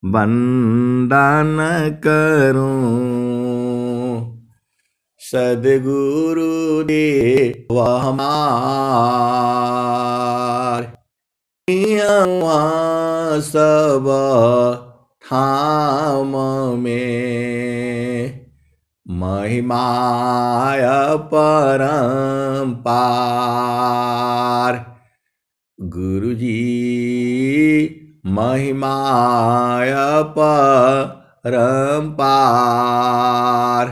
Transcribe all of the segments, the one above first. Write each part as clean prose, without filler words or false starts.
वंदन करूं। सदगुरु देव हमार सब थाम में महिमाय परंपार। गुरुजी महिमाय परंपार।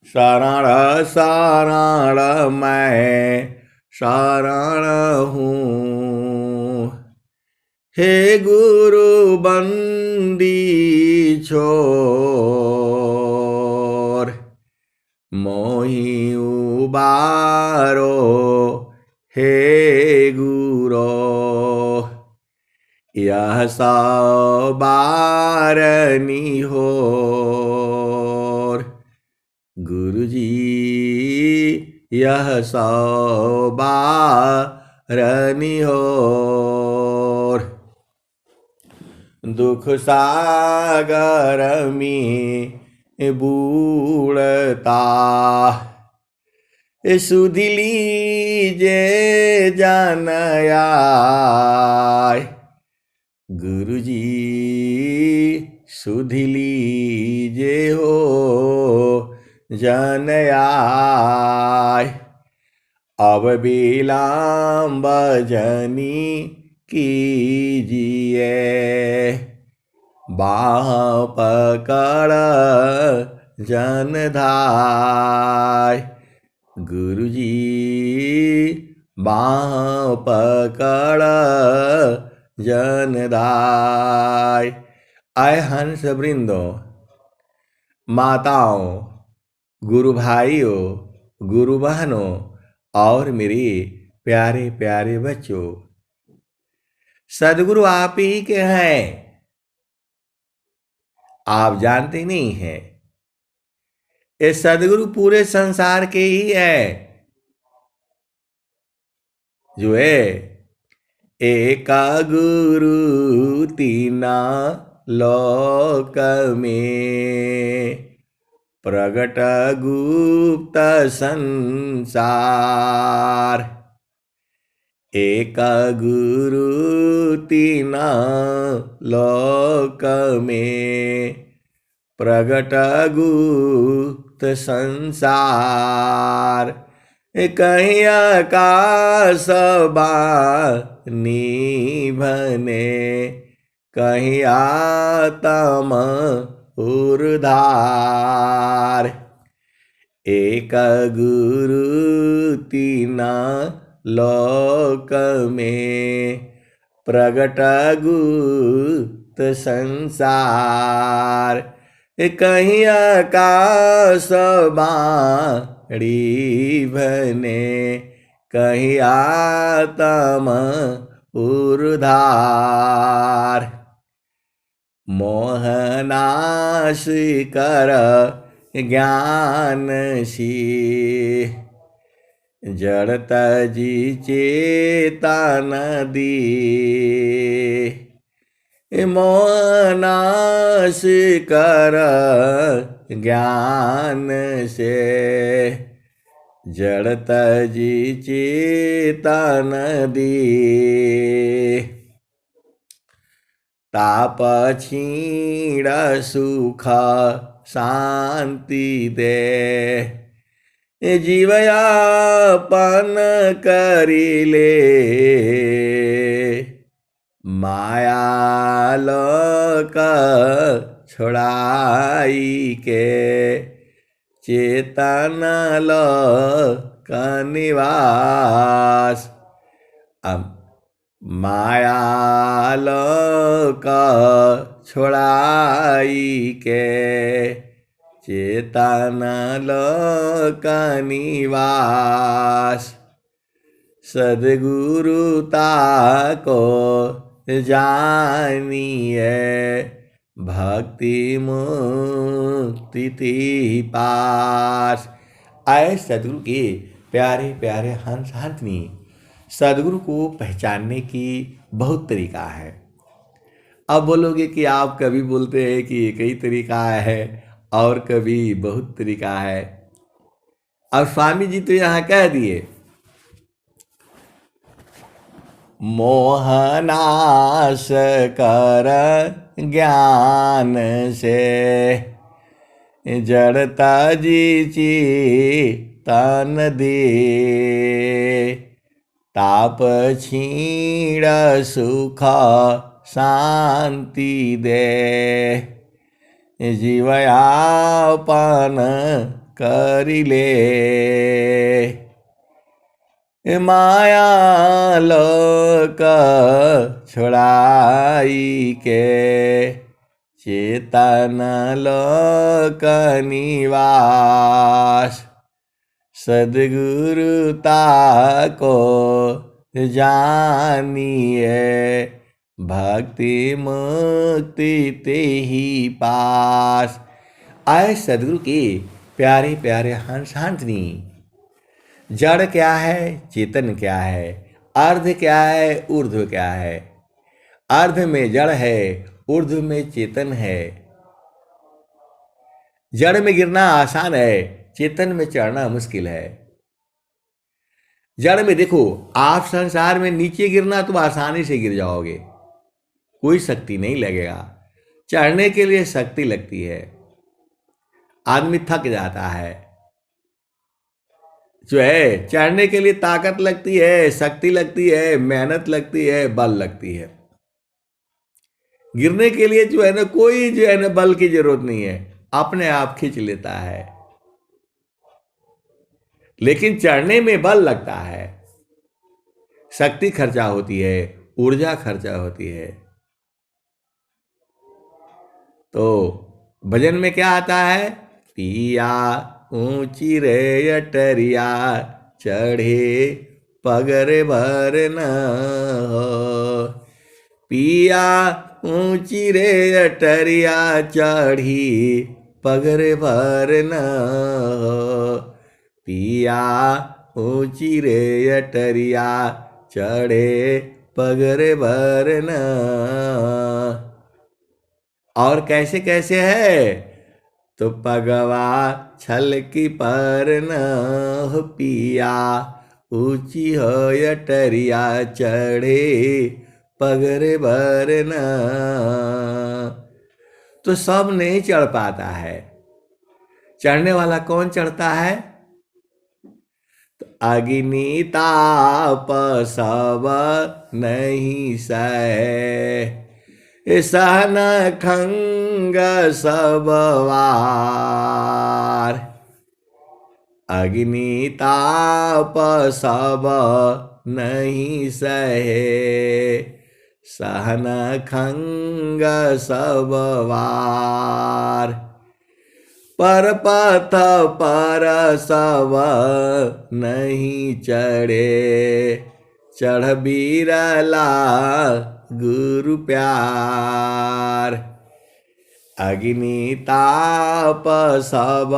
शरण शरण मैं शरण हूँ। हे गुरु बंदी छोर मोहि उबारो। हे गुरो यह सवारनी होर। गुरुजी यह सवारनी होर। दुख सागर में बूढ़ता सुध लीजे जन आय। गुरुजी सुध लीजे हो जन आय। अब विलंब जनी कीजिए बाह पकड़ जन धाय। गुरुजी बाह पकड़ जन धाय। आए हंस वृंदों, माताओं, गुरु भाइयों, गुरु बहनों और मेरे प्यारे प्यारे बच्चों, सदगुरु आप ही के हैं। आप जानते नहीं हैं, ये सदगुरु पूरे संसार के ही है। जो है एक गुरु तीना लोक में प्रगट गुप्त संसार। एक गुरु तीना लोक में प्रगट गुप्त संसार। कहीं आकाश बानी बने कहीं आत्म उर्धार। एक गुरु तीना लोक में प्रगट गुप्त संसार। कहीं आकाश बाड़ी बने कहीं आत्म उर्धार। मोहनाश कर ज्ञान सी जड़त जी चेतन दी। मोहनाश कर ज्ञान से जड़त जी चेतन दी। ताप छीण सुख शांति दे जीवयापन करिले। माया लोक छोड़ाई के चेतन लोक निवास। माया लोक छोड़ाई के चेतन लोक निवास। सद्गुरुता को जानिए भक्ति मुक्ति पास। आए सद्गुरु के प्यारे प्यारे हंस हंसनी, सद्गुरु को पहचानने की बहुत तरीका है। अब बोलोगे कि आप कभी बोलते हैं कि एक ही तरीका है और कभी बहुत तरीका है। अब स्वामी जी तो यहाँ कह दिए, मोहनाश कर ज्ञान से जड़ता जीची तन दे, ताप छीण सुख शांति दे, जीवयापन करिले, माया लोक छोड़ाई के चेतन लोक निवास, सद्गुरुता को जानिए, भक्ति मुक्ति ते ही पास। आए सद्गुरु के प्यारे प्यारे हंस हंसनी। जड़ क्या है, चेतन क्या है, अर्ध क्या है, ऊर्ध्व क्या है। अर्ध में जड़ है, ऊर्ध्व में चेतन है। जड़ में गिरना आसान है, चेतन में चढ़ना मुश्किल है। जड़ में देखो, आप संसार में नीचे गिरना तो आसानी से गिर जाओगे, कोई शक्ति नहीं लगेगा। चढ़ने के लिए शक्ति लगती है, आदमी थक जाता है। जो है चढ़ने के लिए ताकत लगती है, शक्ति लगती है, मेहनत लगती है, बल लगती है। गिरने के लिए जो है ना, कोई जो है ना बल की जरूरत नहीं है, अपने आप खींच लेता है। लेकिन चढ़ने में बल लगता है, शक्ति खर्चा होती है, ऊर्जा खर्चा होती है। तो भजन में क्या आता है, पिया ऊंची रे अटरिया चढ़े पगर भर न हो, पिया ऊंची रे अटरिया चढ़ी पगर भर न हो, पिया ऊंची रे अटरिया चढ़े पगर भर न। और कैसे कैसे है, तो पगवा छल की पर न हो, पिया ऊंची हो अटरिया चढ़े पगर भर न। तो सब नहीं चढ़ पाता है। चढ़ने वाला कौन चढ़ता है, तो अग्नि ताप सब नहीं सहे, सहन खंग सब वार, अग्नि ताप सब नहीं सहे, सहन खंग सब वार, पर पथ पर सब नहीं चढ़े, चढ़ बीरला गुरु प्यार, अग्नि ताप सब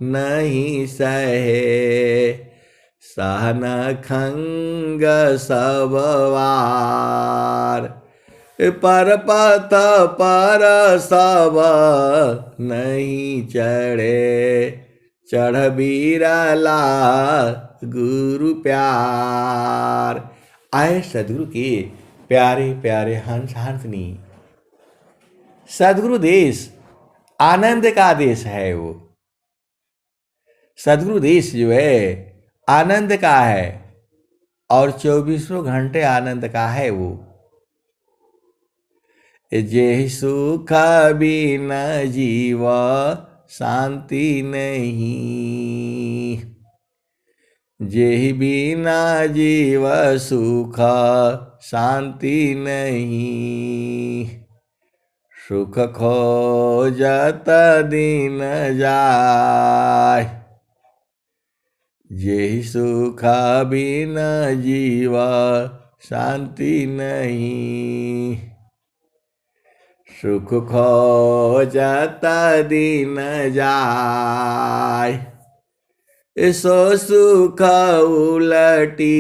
नहीं सहे, सहन खंग सब वार, पर पथ पर सब नहीं चढ़े, चढ़ बीरला गुरु प्यार। आए सदगुरु के प्यारे प्यारे हंस हंसनी। सदगुरु देश आनंद का देश है। वो सदगुरु देश जो है आनंद का है, और 24 घंटे आनंद का है। वो जे सुख बिन जीव शांति नहीं, जे बिना जीव सुख शांति नहीं, सुख खोजत दिन जाय, जे सुख बिन जीव शांति नहीं, सुख खोजत दिन जाय, सो सुख उलटी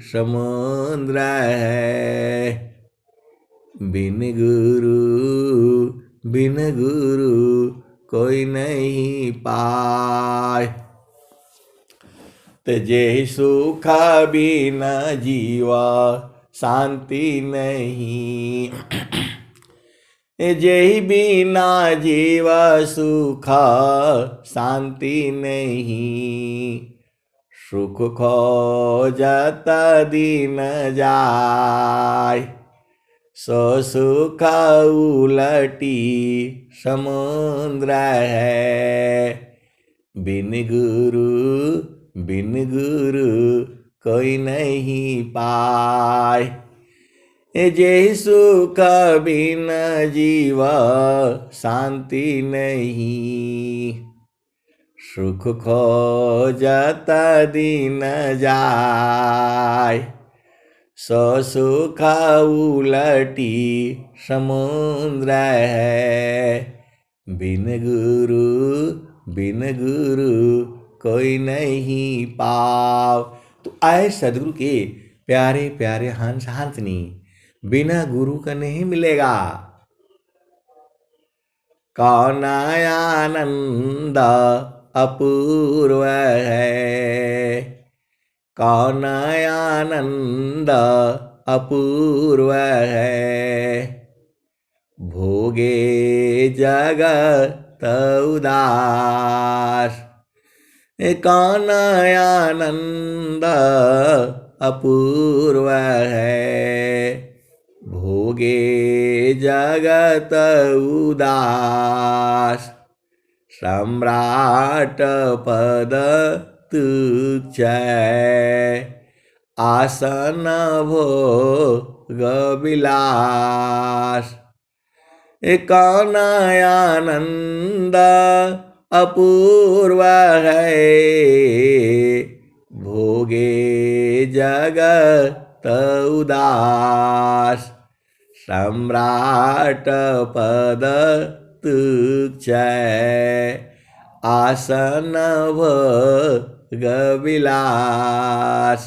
समुद्र है, बिन गुरु बिन गुरु कोई नहीं पाए। तेजे सुख बिना जीवा शांति नहीं। जेहि बिना जीव सुख शांति नहीं। सुख खोजत दिन जाय सो सुख उलटी समुद्र है। बिन गुरु कोई नहीं पाए। जे सुख बिन जीव शांति नहीं। सुख खोजत दिन जाय सो सुख उलटी समुद्र है। बिन गुरु कोई नहीं पाव। तो आए सदगुरु के प्यारे प्यारे हंस हंसनी, बिना गुरु का नहीं मिलेगा। कौन आनंद अपूर्व है। कौन आनंद अपूर्व है। भोगे जगत उदास। कौन आनंद अपूर्व है। भोगे जगत उदास। सम्राट पद तुच्छ आसन भोग विलास। कौन आनंद अपूर्व है। भोगे जगत उदास। सम्राट पद तुच्छ आसन भोग विलास।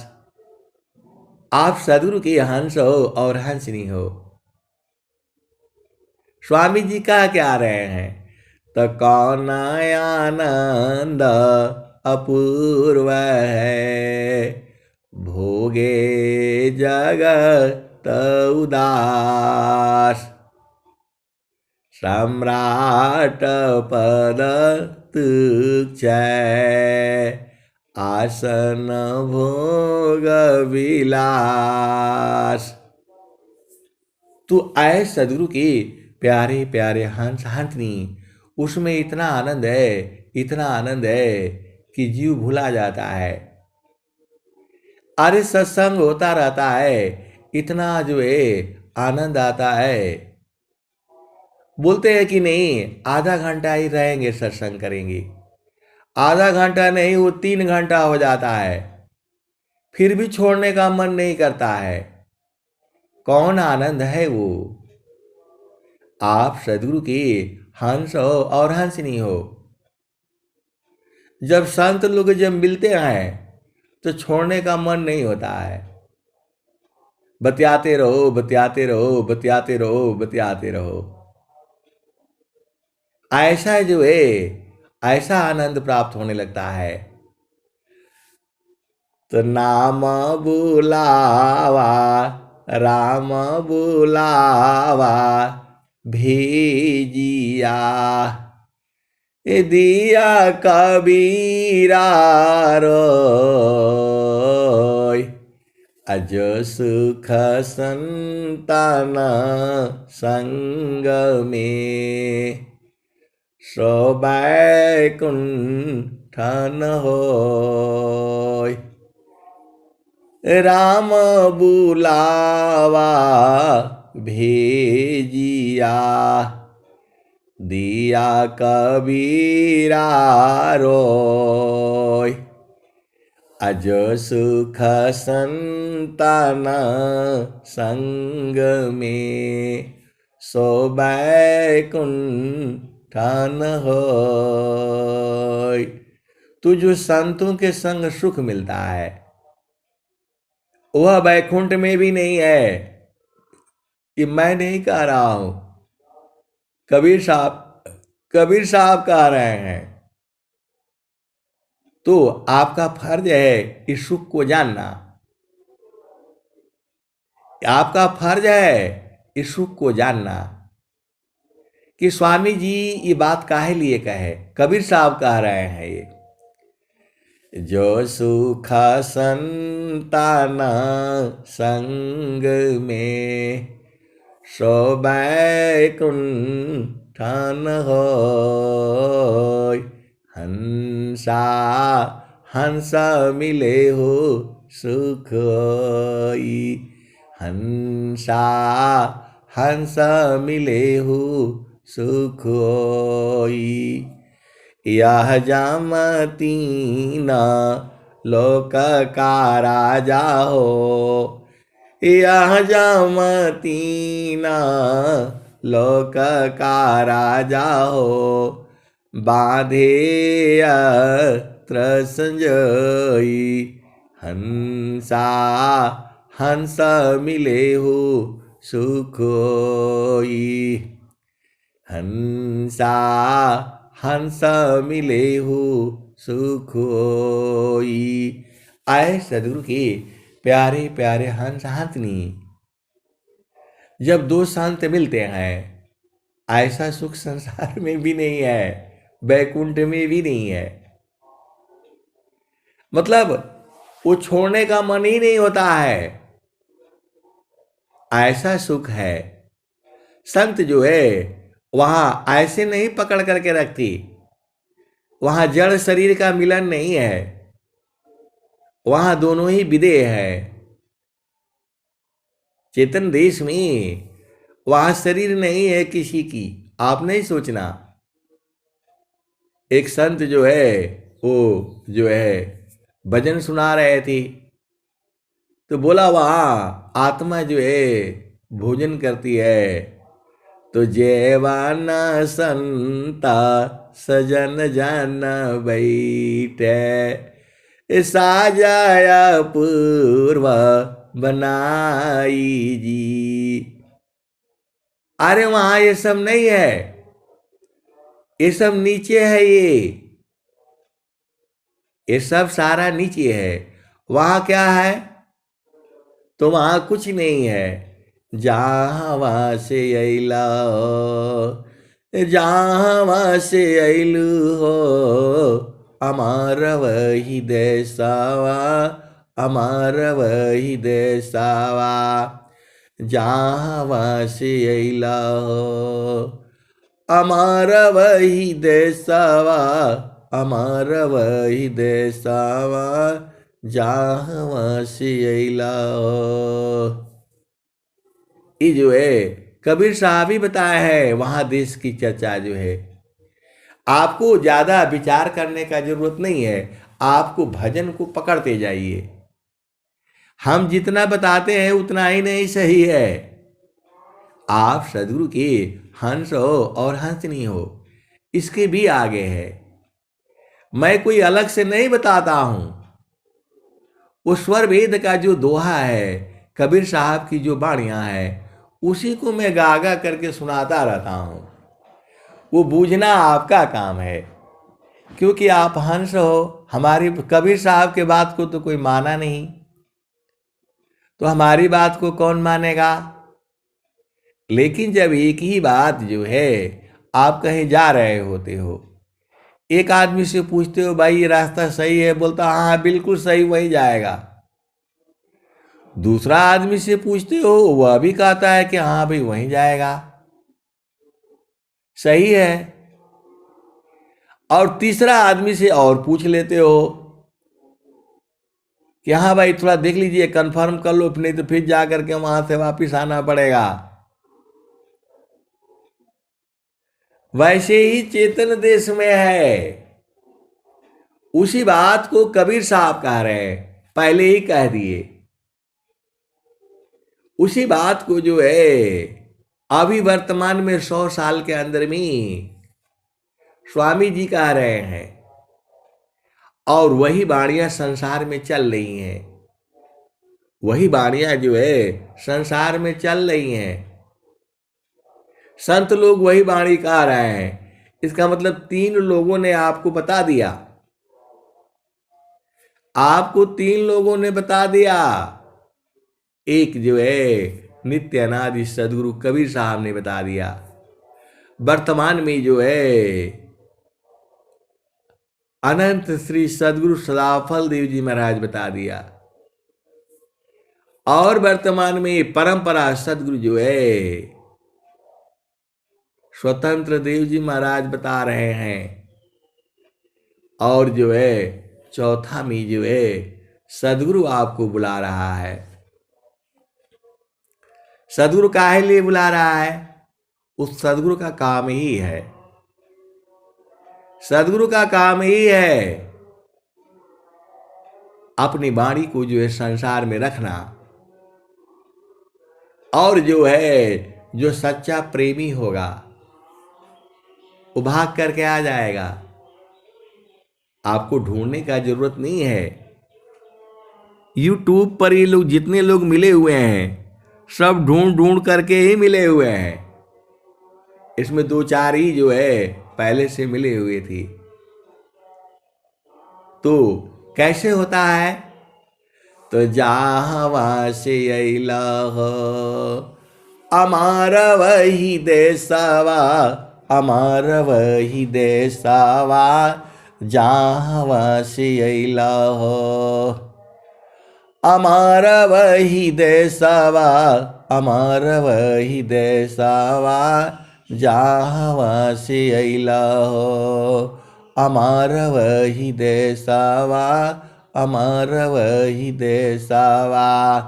आप सदगुरु के हंस हो और हंसनी हो। स्वामी जी कहा क्या रहे हैं? तो कौन आनंद अपूर्व है। भोगे जगत उदास। सम्राट पद तुच्छ आसन भोग विलास। तू आए सदगुरु के प्यारे प्यारे हंस हंसनी, उसमें इतना आनंद है कि जीव भूला जाता है। अरे सत्संग होता रहता है, इतना जो है आनंद आता है। बोलते हैं कि नहीं आधा घंटा ही रहेंगे, सत्संग करेंगे। आधा घंटा नहीं, वो 3 घंटा हो जाता है, फिर भी छोड़ने का मन नहीं करता है। कौन आनंद है वो? आप सदगुरु के हंस हो और हंसनी हो। जब संत लोग जब मिलते हैं तो छोड़ने का मन नहीं होता है। बतियाते रहो बतियाते रहो बतियाते रहो बतियाते रहो। ऐसा जो है ऐसा आनंद प्राप्त होने लगता है। तो नाम बुलावा राम बुलावा भेजिया। दिया कबीरा रोय। अज सुख संतान संग में सो बैकुंठन होय। राम बुलावा भेजिया। दिया कबीरा रोय। अज सुख संतान संग में सो बैकुंठन होय। तुझ संतों के संग सुख मिलता है, वह बैकुंठ में भी नहीं है। ये मैं नहीं कह रहा हूं, कबीर साहब कह रहे हैं। तो आपका फर्ज है इस सुख को जानना, आपका फर्ज है इस सुख को जानना कि स्वामी जी ये बात काहे लिए कहे, कबीर साहब कह रहे हैं ये, जो सुख संताना संग में सो बैकुंठन होय, हंसा हंस मिले हो सुख होई, हंसा हंस मिले हो सुख होई। यह जामतीना लोक का राजा हो, यह जामतीना लोक का राजा हो, बांधे अत्र संजोई, हंसा हंस मिले हो सुख होई, हंसा हंस मिले हो सुख होई। आए सदगुरु के प्यारे प्यारे हंस हंसनी, जब दो संत मिलते हैं, ऐसा सुख संसार में भी नहीं है, बैकुंठ में भी नहीं है। मतलब वो छोड़ने का मन ही नहीं होता है, ऐसा सुख है। संत जो है वहां ऐसे नहीं पकड़ करके रखती, वहां जड़ शरीर का मिलन नहीं है, वहां दोनों ही विदेह है। चेतन देश में वहां शरीर नहीं है किसी की, आप नहीं सोचना। एक संत जो है वो जो है भजन सुना रहे थे, तो बोला वहां आत्मा जो है भोजन करती है, तो जैवाना संता सजन जन बैठे, साजाया पूर्व बनाई जी। अरे वहां ये सब नहीं है, ये सब नीचे है, ये सब सारा नीचे है। वहां क्या है? तो वहां कुछ नहीं है। जहाँ से अला जहाँ से अइलू हो, अमार वही देसावा, अमार वही देसावा, जहाँ से अला हो, अमार वही देसावा, अमार वही देसावा, जहाँ से अला हो। ये जो है कबीर साहब ही बताया है, वहां देश की चर्चा जो है। आपको ज्यादा विचार करने का जरूरत नहीं है, आपको भजन को पकड़ते जाइए। हम जितना बताते हैं उतना ही नहीं सही है। आप सदगुरु के हंस हो और हंसनी हो, इसके भी आगे है। मैं कोई अलग से नहीं बताता हूं, वो स्वर वेद का जो दोहा है, कबीर साहब की जो बाणियां है, उसी को मैं गा गा करके सुनाता रहता हूं। वो बूझना आपका काम है, क्योंकि आप हंस हो। हमारी कबीर साहब के बात को तो कोई माना नहीं, तो हमारी बात को कौन मानेगा? लेकिन जब एक ही बात जो है, आप कहीं जा रहे होते हो, एक आदमी से पूछते हो भाई ये रास्ता सही है, बोलता हाँ बिल्कुल सही, वही जाएगा। दूसरा आदमी से पूछते हो, वह भी कहता है कि हाँ भाई वहीं जाएगा, सही है। और तीसरा आदमी से और पूछ लेते हो कि हाँ भाई थोड़ा देख लीजिए, कंफर्म कर लो, नहीं तो फिर जा करके वहां से वापिस आना पड़ेगा। वैसे ही चेतन देश में है। उसी बात को कबीर साहब कह रहे हैं, पहले ही कह दिए। उसी बात को जो है अभी वर्तमान में 100 साल के अंदर में स्वामी जी कह रहे हैं, और वही बाणियां संसार में चल रही हैं। वही बाणियां जो है संसार में चल रही हैं। संत लोग वही वाणी कह रहे हैं। इसका मतलब 3 लोगों ने आपको बता दिया, आपको 3 लोगों ने बता दिया। एक जो है नित्य अनादि सदगुरु कबीर साहब ने बता दिया, वर्तमान में जो है अनंत श्री सदगुरु सदाफल देव जी महाराज बता दिया, और वर्तमान में परंपरा सदगुरु जो है स्वतंत्र देव जी महाराज बता रहे हैं, और जो है चौथा में जो है सदगुरु आपको बुला रहा है। सदगुरु काहे लिए बुला रहा है? उस सदगुरु का काम ही है, सदगुरु का काम ही है अपनी वाणी को जो है संसार में रखना, और जो है जो सच्चा प्रेमी होगा वो भाग करके आ जाएगा। आपको ढूंढने का जरूरत नहीं है। यूट्यूब पर ये लोग जितने लोग मिले हुए हैं सब ढूंढ ढूंढ करके ही मिले हुए हैं। इसमें 2-4 ही जो है पहले से मिले हुए थे। तो कैसे होता है? तो जहाँ से अइला हो अमारा वही देशवा, अमारा वही देशवा, जहाँ से अइला हो अमारा वही देशवा, अमारा वही देशवा, जहाँ से अइला हो अमारा वही देशवा, अमारा वही देशवा।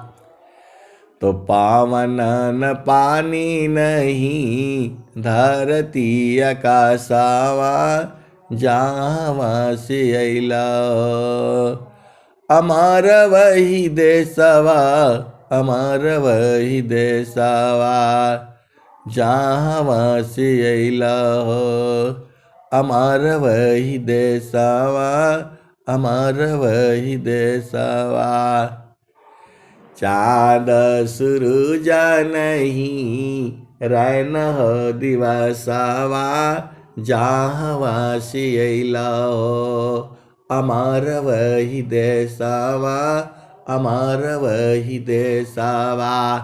तो पावन न पानी नहीं धरती आकाशवा, जहाँ से अइला अमारा वही देशवा, अमारा वही देशवा, जहाँ से अइला अमारा वही देशवा, अमारा वही देशवा। चाँद सूरज नहीं रैन दिवसवा, जहाँ से अइला अमारा वही देशवा, अमारा वही देशवा।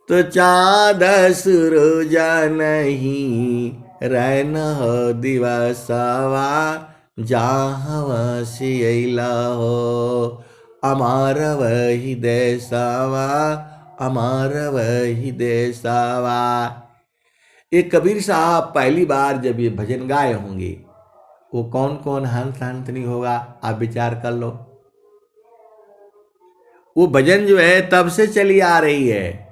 तो चाँद सूरज नहीं रैन दिवसवा, जहाँ से अइला अमारा वही देशवा, अमारा वही देशवा। ये कबीर साहब पहली बार जब ये भजन गाए होंगे, वो कौन कौन हंस हंस नहीं होगा, आप विचार कर लो। वो भजन जो है तब से चली आ रही है,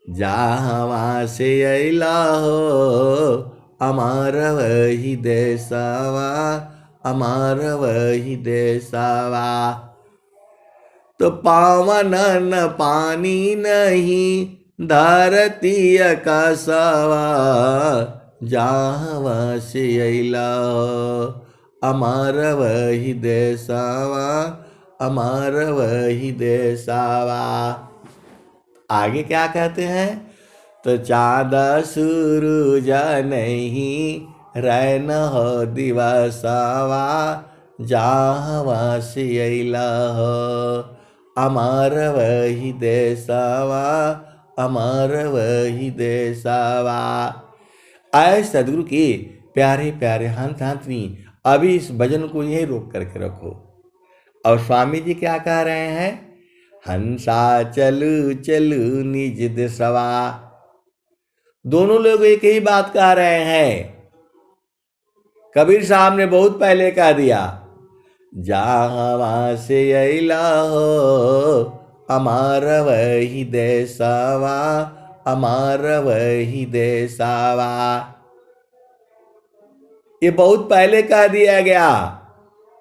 जहाँ से अइला अमारा वही देशवा, अमारा वही देशवा। तो पावन न पानी नहीं धरती आकाशवा, जहाँ से अइला अमारा वही देशवा, अमारा वही देशवा। आगे क्या कहते हैं? तो चाँद सूरज नहीं रैन दिवसवा, जहाँ से अइला अमारा वही देशवा, अमारा वही देशवा। आए सदगुरु के प्यारे प्यारे हंस हंसनी, अभी इस भजन को यही रोक करके रखो। और स्वामी जी क्या कह रहे हैं? हंसा चलू चलू निज दिशवा। दोनों लोग एक ही बात कह रहे हैं। कबीर साहब ने बहुत पहले कह दिया, जहाँ से अइला अमारा वही देशवा, अमारा वही देशवा। ये बहुत पहले कह दिया गया,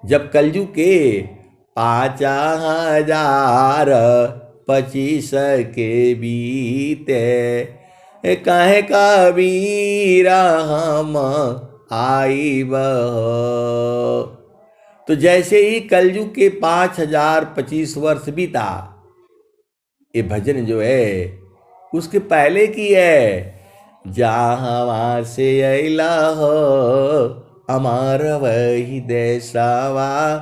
जब कलयुग के 5025 के बीते, कहे कबीरा हम आई बहो। तो जैसे ही कलयुग के 5025 वर्ष बीता, ये भजन जो है उसके पहले की है। जहाँ से अला हो अमर वही देशवा,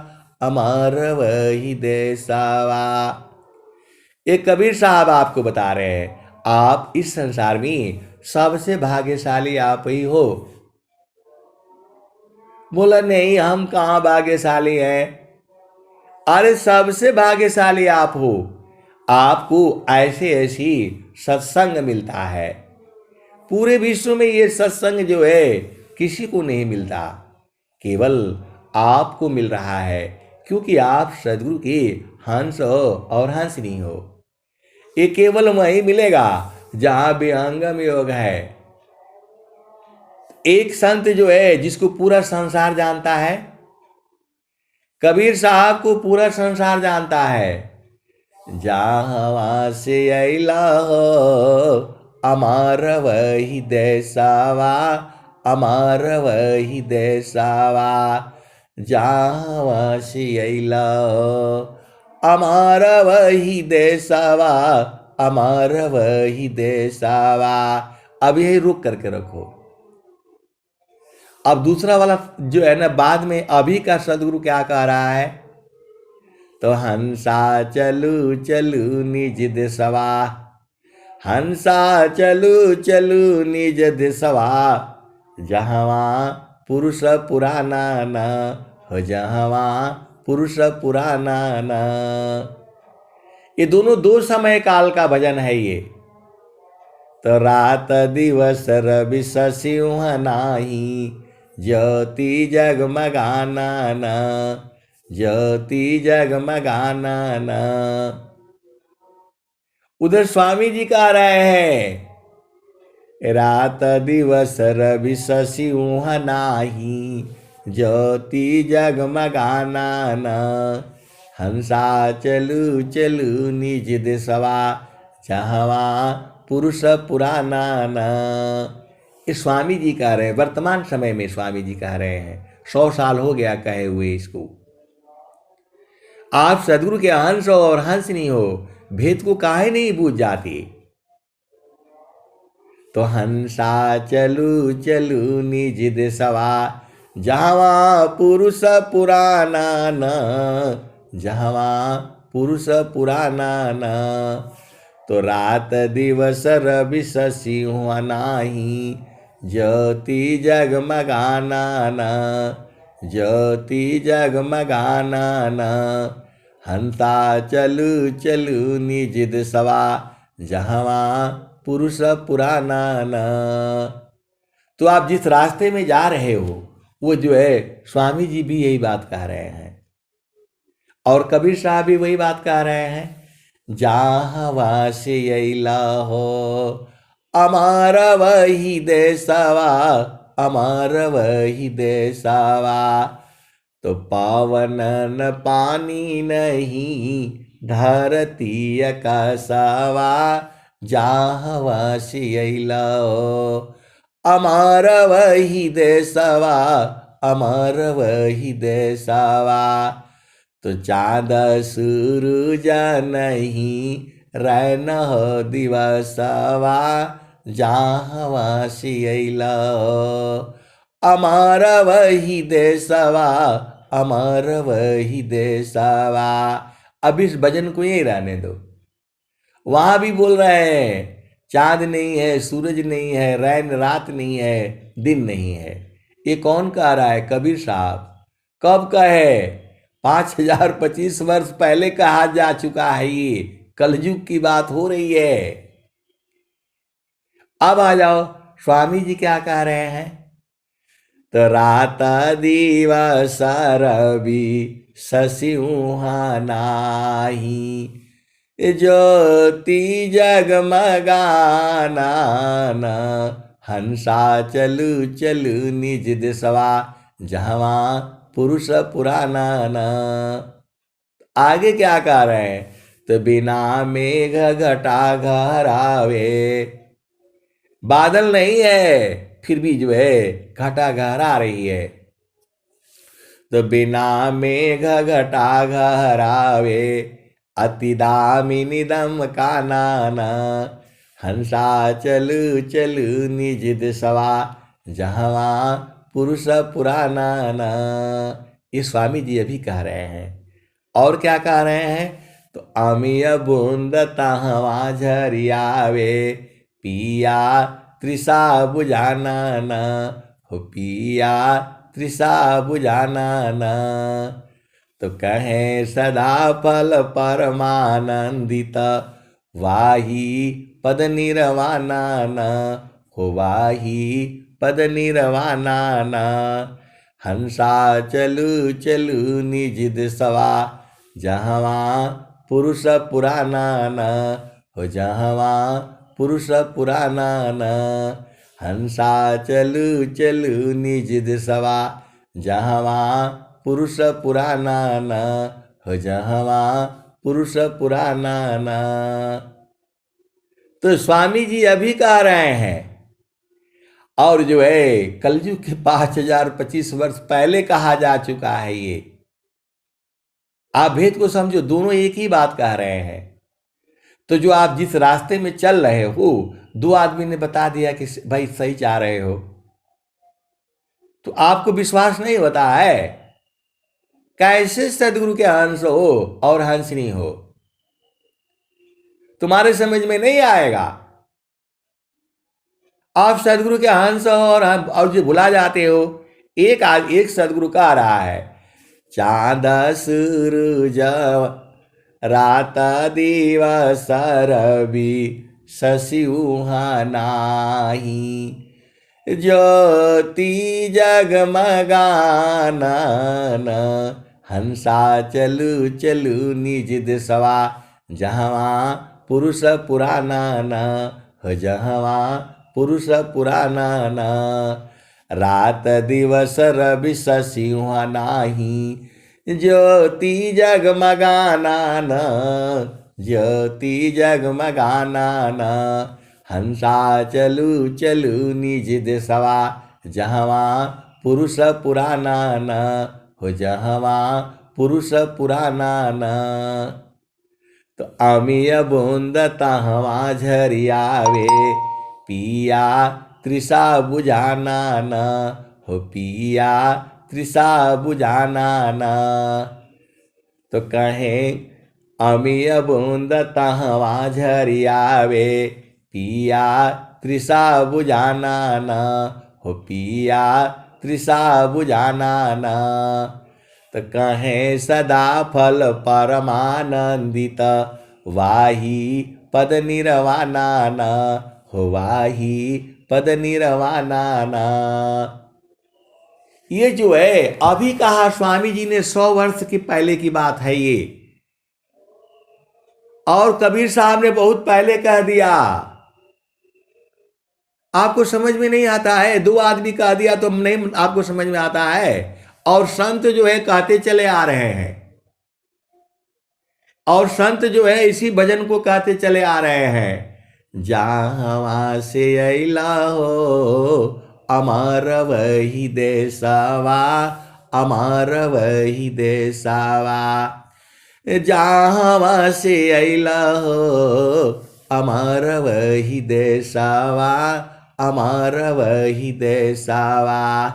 अमर वही देशवा। ये कबीर साहब आपको बता रहे हैं आप इस संसार में सबसे भाग्यशाली आप ही हो। बोला नहीं हम कहाँ भाग्यशाली हैं। अरे सबसे भाग्यशाली आप हो। आपको ऐसे ऐसी सत्संग मिलता है। पूरे विश्व में ये सत्संग जो है किसी को नहीं मिलता, केवल आपको मिल रहा है, क्योंकि आप सदगुरु के हंस हो और हंसनी हो। ये केवल वहीं मिलेगा जहां विहंगम योग है। एक संत जो है जिसको पूरा संसार जानता है, कबीर साहब को पूरा संसार जानता है। जहाँ से अला हो अमर वही देशवा, अमर वही देशवा। जहाँ से अला हो अमर वही देशवा, अमर वही देशवा। अब यही रुक करके रखो। अब दूसरा वाला जो है ना, बाद में अभी का सदगुरु क्या कह रहा है, तो हंसा चलू चलू निज दिशवा, हंसा चलू चलू निज दिशवा। जहवा पुरुष पुराना न हो, जहवा पुरुष पुराना न। ये दोनों दो समय काल का भजन है ये। तो रात दिवस रवि सिंह नाही, ज्योति जगमगाना न, ज्योति जगमगाना न। उधर स्वामी जी कह रहे हैं रात दिवस रवि सिंह नाही, ज्योति जगमगाना न। हंसा चलू चलू निज दिशवा, जहवा पुरुष पुराना न। ये स्वामी जी कह रहे हैं, वर्तमान समय में स्वामी जी कह रहे हैं। 100 साल हो गया कहे हुए इसको। आप सदगुरु के हंस हो और हंसनी हो, भेद को काहे नहीं बूझ जाती। तो हंसा चलू चलू निज दिशवा, जहवा पुरुष पुराना न, जहवा पुरुष पुराना न। तो रात दिवस रवि सिंह नाही, ज्योति जगमगाना न, ज्योति जगमगाना न। हंसा चलू चलू निज दिशवा, जहवा पुरुष पुराना न। तो आप जिस रास्ते में जा रहे हो वो जो है स्वामी जी भी यही बात कह रहे हैं और कबीर साहब भी वही बात कह रहे हैं। जहाँ से अला हो अमर वही देशवा, अमर वही देशवा। तो पावन न पानी नहीं धरती आकाशवा, जहाँ से अला हो अमर वही देशवा, अमर वही देशवा। तो चाँद सूरज नहीं रैन हो दिवसवा, जहाँ से अला हो अमर वही देशवा, अमर वही देशवा। अब इस भजन को यही रहने दो। वहां भी बोल रहे हैं चाँद नहीं है, सूरज नहीं है, रैन रात नहीं है, दिन नहीं है। ये कौन कह रहा है? कबीर साहब। कब कहे? 5025 वर्ष पहले कहा जा चुका है। ये कलयुग की बात हो रही है। अब आ जाओ स्वामी जी क्या कह रहे हैं। तो रात दिवस रवि सिंह नाही, ज्योति जगमगाना न। हंसा चलू चलू निज दिशवा, जहवा पुरुष पुराना न। आगे क्या कह रहे हैं? तो बिना मेघ घटा घरावे, बादल नहीं है फिर भी जो है घटा घरा रही है। तो बिना मेघ घटा घरावे, अति दामिनी दम का नाना। हंसा चलु चलु निज देशवा, जहवा पुरुष पुराना ना। ये स्वामी जी अभी कह रहे हैं। और क्या कह रहे हैं? तो अमिय बूंद तहवा झरियावे, पिया तृषा बुझाना ना। हो पिया तृषा बुझाना ना। तो कहें सदा फल परमानंदित, वाही पद निर्वाणा न। हो वाही पद निर्वाणा न। हंसा चलु चलु निज देशवा, जहवा पुरुष पुराना न। हो जहवा पुरुष पुराना न। हंसा चलु चलु निज देशवा, जहवा पुरुष पुराना न। हो जहवा पुरुष पुराना न। तो स्वामी जी अभी कह रहे हैं, और जो है कलयुग के 5025 वर्ष पहले कहा जा चुका है। ये आप भेद को समझो, दोनों एक ही बात कह रहे हैं। तो जो आप जिस रास्ते में चल रहे हो, दो आदमी ने बता दिया कि भाई सही जा रहे हो, तो आपको विश्वास नहीं होता है? कैसे सदगुरु के हंस हो और हंसनी हो? तुम्हारे समझ में नहीं आएगा। आप सदगुरु के हंस हो और जो भुला जाते हो। एक सदगुरु कह रहा है, चांद सूरज रात दिवस रवि शशिउहा नाही, ज्योति जगमगाना न। हंसा चलु चलु निज देशवा, जहवा पुरुष पुराना न। हो जहवा पुरुष पुराना न। रात दिवस रवि शशिउहा नाही, ज्योति जगमगाना न। ज्योति जगमगाना न। हंसा चलु चलु निज देशवा, जहवा पुरुष पुराना न। हो जहवा पुरुष पुराना न। तो अमिय बूंद तहवा झरियावे, पिया तृषा बुझाना न। हो पिया तृषा बुझाना न। तो कहें अमिय बूंद तहवा झरियावे, पिया तृषा बुझाना न। हो पिया तृषा बुझाना न। तो कहें सदा फल परमानंदित, वाही पद निर्वाणा न। हो वाही पद निर्वाणा न। ये जो है अभी कहा स्वामी जी ने, 100 वर्ष की पहले की बात है ये। और कबीर साहब ने बहुत पहले कह दिया। आपको समझ में नहीं आता है? दो आदमी कह दिया तो नहीं आपको समझ में आता है? और संत जो है कहते चले आ रहे हैं, और संत जो है इसी भजन को कहते चले आ रहे हैं। जहाँ से अला हो अमर वही देशवा, अमर वही देशवा। जहाँ से अला हो अमर वही देशवा, अमर वही देशवा।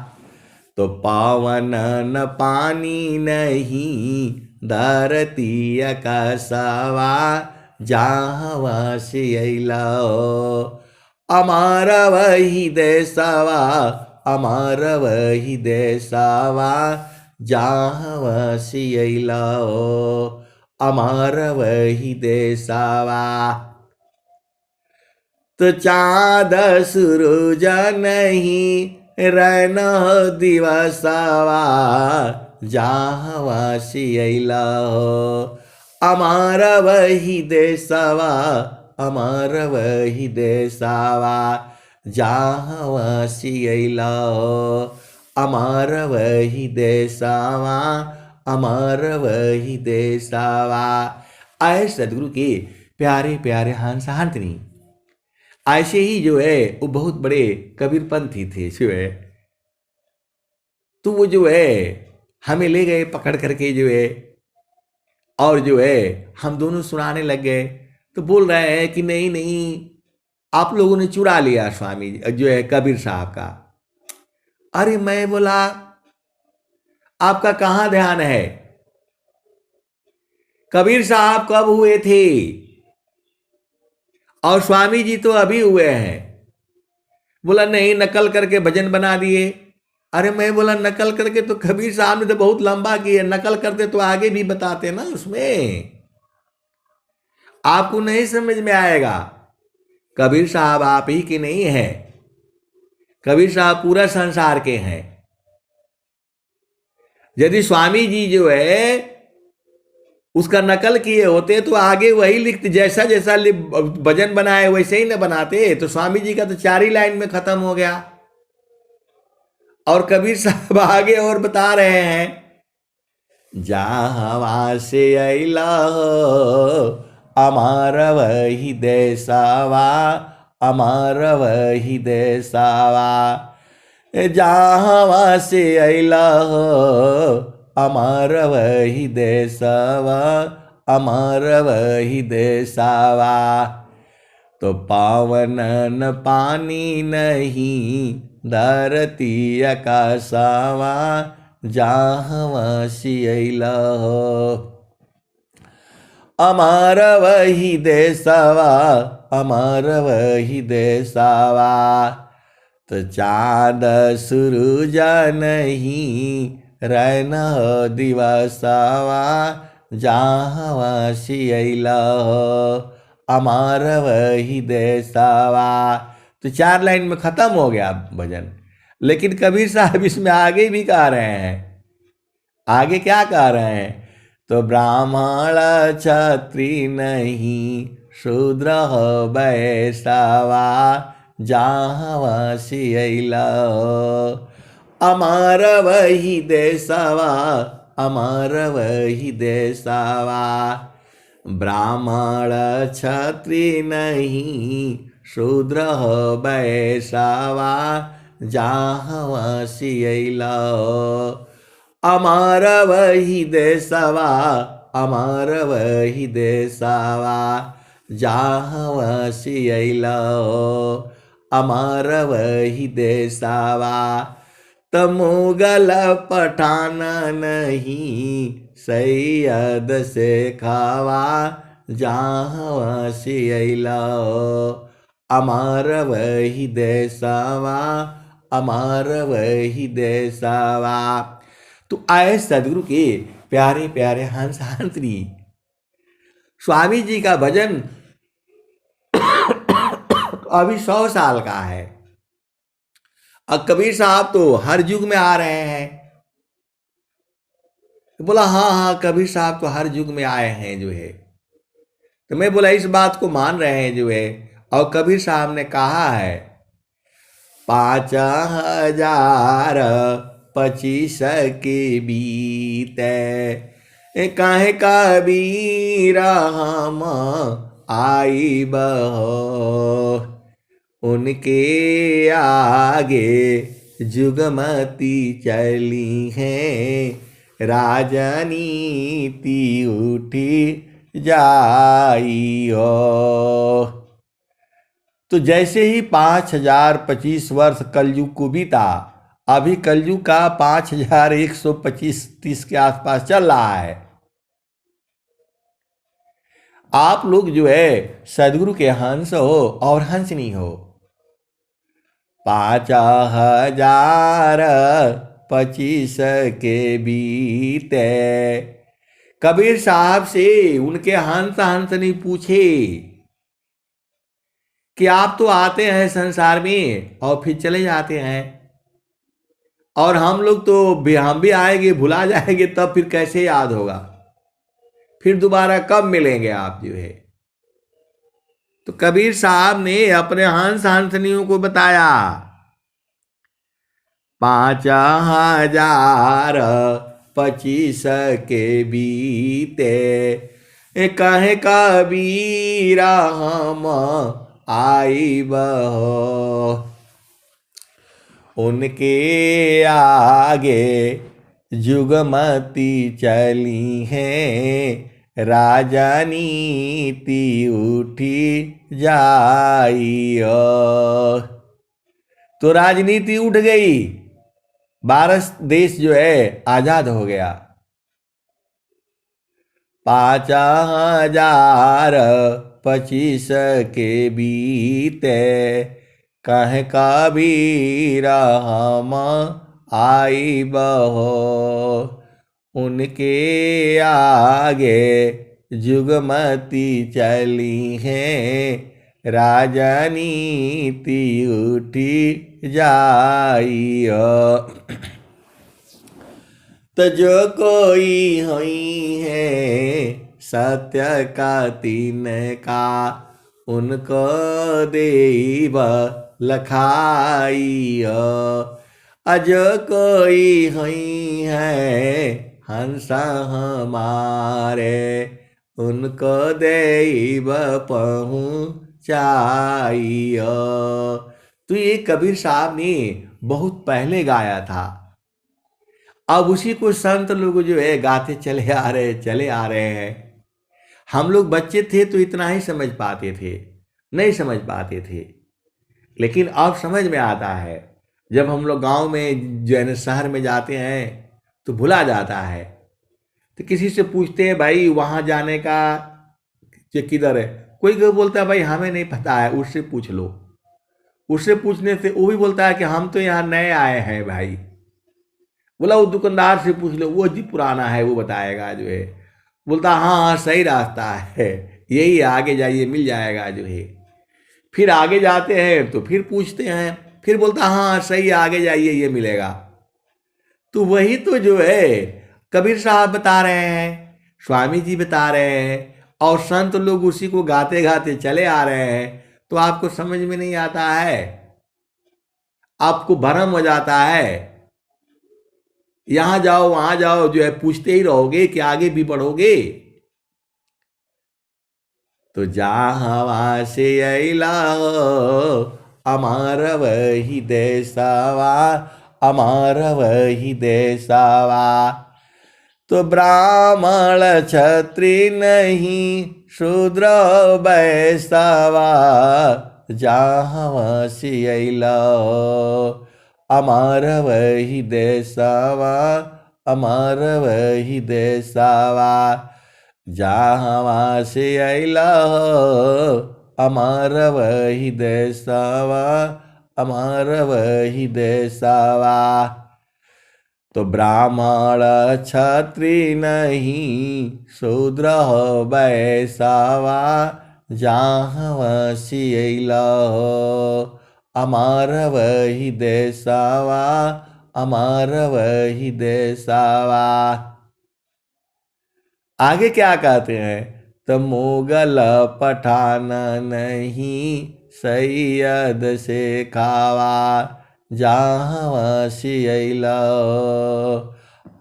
तो पावन न पानी नहीं धरती आकाशवा, जहाँ से अला हो अमर वही देशवा, अमर वही देशवा। जहाँ से अला हो अमर वही देशवा। तो चाँद सूरज नहीं रैन दिवसवा, जहाँ से अला हो अमर वही देशवा, अमर वही देशवा। जहाँ से अला हो अमर वही देशवा, अमर वही देशवा। आए सदगुरु के प्यारे प्यारे हंस हंसनी। ऐसे ही जो है वो बहुत बड़े कबीरपंथी थे जो है। तो वो जो है हमें ले गए पकड़ करके जो है, और जो है हम दोनों सुनाने लग गए। तो बोल रहे हैं कि नहीं नहीं, आप लोगों ने चुरा लिया स्वामी जो है कबीर साहब का। अरे मैं बोला आपका कहाँ ध्यान है, कबीर साहब कब हुए थे और स्वामी जी तो अभी हुए हैं। बोला नहीं, नकल करके भजन बना दिए। अरे मैं बोला नकल करके तो कबीर साहब ने तो बहुत लंबा किया, नकल करते तो आगे भी बताते ना, उसमें आपको नहीं समझ में आएगा। कबीर साहब आप ही के नहीं है, कबीर साहब पूरा संसार के हैं। यदि स्वामी जी जो है उसका नकल किए होते तो आगे वही लिखते, जैसा जैसा भजन बनाए वैसे ही न बनाते, तो स्वामी जी का तो 4 ही लाइन में खत्म हो गया। और कबीर साहब आगे और बता रहे हैं, जहां से अला अमार वही देसावा, अमार वही देसावा, जहां से अला अमर वही देसावा, अमर वही देसावा। तो पावन न पानी नहीं धरती आकाशवा, जहाँ सियला अमर वही देसावा, अमर वही देसावा। तो चाँद सूरज नहीं रैन दिवसवा, जहाँ सियला अमर वही देसावा। तो 4 लाइन में खत्म हो गया भजन। लेकिन कबीर साहब इसमें आगे भी कह रहे हैं, आगे क्या कह रहे हैं, तो ब्राह्मण क्षत्रिय नहीं शूद्र वैष्णवा, जहाँ सियला अमर वही देसावा, अमर वही देसावा। ब्राह्मण क्षत्रिय नहीं शूद्र वैष्णवा, जहाँ सियला अमर वही देसावा, अमर वही देसावा, जहाँ सियला अमर वही देसावा। त मुगल पठान नहीं सैयद से खावा, जहाँ सियला अमर वही देसावा, अमर वही देसावा। तो आए सदगुरु के प्यारे प्यारे हंस हंसनी, स्वामी जी का भजन अभी 100 साल का है। अब कबीर साहब तो हर युग में आ रहे हैं। बोला हाँ हाँ कबीर साहब तो हर युग में आए हैं जो है। तो मैं बोला इस बात को मान रहे हैं जो है। और कबीर साहब ने कहा है 5025 के बीते, काहे कबीर हम आई बहो, उनके आगे जुगमती चली है, राजनीति उठी जाई हो। तो जैसे ही 5025 वर्ष कलयुग को बीता, अभी कलयुग का 5125-30 के आसपास चल रहा है। आप लोग जो है सदगुरु के हंस हो और हंसनी हो। 5025 के बीते, कबीर साहब से उनके हंस हंसनी पूछे कि आप तो आते हैं संसार में और फिर चले जाते हैं, और हम लोग तो हम भी आएंगे भुला जाएंगे, तब फिर कैसे याद होगा, फिर दोबारा कब मिलेंगे आप जो है। तो कबीर साहब ने अपने हंस हंसनियों को बताया 5025 के बीते, कहे कबीरा हम आई बहो, उनके आगे जुगमती चली हैं, राजनीति उठी जाई। तो राजनीति उठ गई, भारत देश जो है आजाद हो गया। 5025 के बीते, कह कबीर हम आई बहो। उनके आगे जुगमती चली है, राजनीति उठी जाई। तो जो कोई हुई है सत्य का तीन का, उनको देव लखाई। अजो कोई हुई है हंस हमारे, उनको देव पहुँचाई। तो ये कबीर साहब ने बहुत पहले गाया था। अब उसी को संत लोग जो है गाते चले आ रहे हैं। हम लोग बच्चे थे तो इतना ही समझ पाते थे, नहीं समझ पाते थे, लेकिन अब समझ में आता है। जब हम लोग गांव में जो है ना शहर में जाते हैं तो भुला जाता है। तो किसी से पूछते हैं भाई वहां जाने का ये किधर है, कोई बोलता है भाई हमें नहीं पता है, उससे पूछ लो। उससे पूछने से वो भी बोलता है कि हम तो यहाँ नए आए हैं भाई। बोला वो दुकानदार से पूछ लो, वो जी पुराना है, वो बताएगा जो है। बोलता हाँ हाँ सही रास्ता है, यही है, आगे जाइए मिल जाएगा जो है। फिर आगे जाते हैं तो फिर पूछते हैं, फिर बोलता हाँ सही है, आगे जाइए ये मिलेगा। तो वही तो जो है कबीर साहब बता रहे हैं, स्वामी जी बता रहे हैं, और संत लोग उसी को गाते गाते चले आ रहे हैं। तो आपको समझ में नहीं आता है, आपको भ्रम हो जाता है। यहां जाओ वहां जाओ जो है पूछते ही रहोगे कि आगे भी बढ़ोगे। तो जहाँ से अला अमार वही देसावा, अमार वही देसावा। तो ब्राह्मण क्षत्रि नहीं शूद्र बैसावा, जहाँ से अला अमार वही देसावा, अमार वही देसावा। जहाँ से अला अमार वही देसावा, अमार वही देसावा। तो ब्राह्मण क्षत्रि नहीं शूद्र बैसावा, जहाँ से अला अमार वही देसावा, अमार वही देसावा। आगे क्या कहते हैं, तो मुगल पठान नहीं सैयद से खावा, जहाँ से अला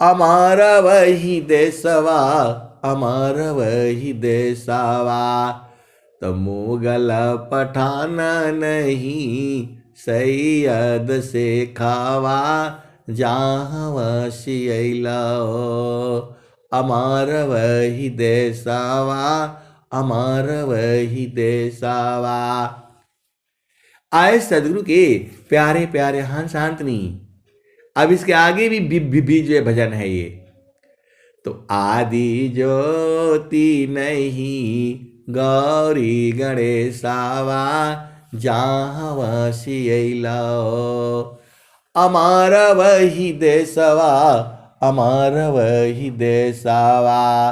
अमार वही देसवा, अमार वही देसावा। तो मुगल पठान नहीं सैयद से खावा, जहाँ से अला अमार वही देसावा, अमार वही देसावा। आए सदगुरु के प्यारे प्यारे हंस शांतनी। अब इसके आगे भी जो भजन है ये। तो आदि ज्योति नहीं गौरी गणेशावा, जहाँ से अला अमार वही देसवा, अमार वही देसावा।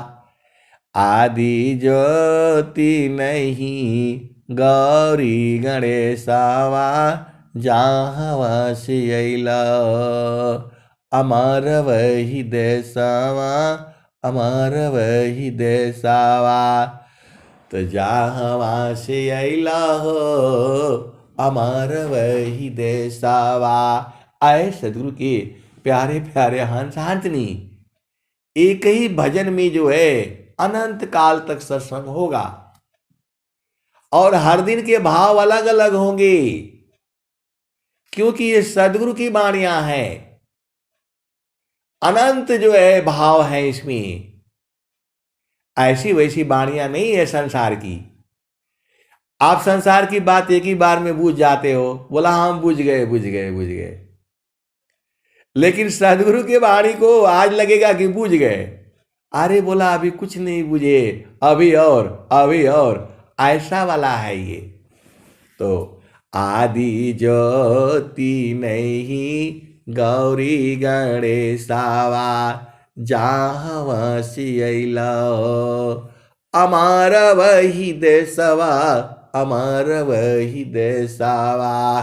आदि ज्योति नहीं गौरी गणेशावा, जहाँ से अला अमार वही देसावा, अमार वही देसावा। तो जहाँ से अला हो अमार वही देसावा। आए सदगुरु के प्यारे प्यारे हंस शांतनी। एक ही भजन में जो है अनंत काल तक सत्संग होगा, और हर दिन के भाव अलग अलग होंगे, क्योंकि ये सदगुरु की वाणियां हैं। अनंत जो है भाव है इसमें। ऐसी वैसी वाणियां नहीं है संसार की। आप संसार की बात एक ही बार में बूझ जाते हो, बोला हम बुझ गए बुझ गए बुझ गए। लेकिन सदगुरु के वाणी को आज लगेगा कि बुझ गए। अरे बोला अभी कुछ नहीं बुझे, अभी और अभी और, ऐसा वाला है ये। तो आदि ज्योति नहीं गौरी गणेशावा, जहाँ वसियला अमर वही देशवा, अमर वही देशवा।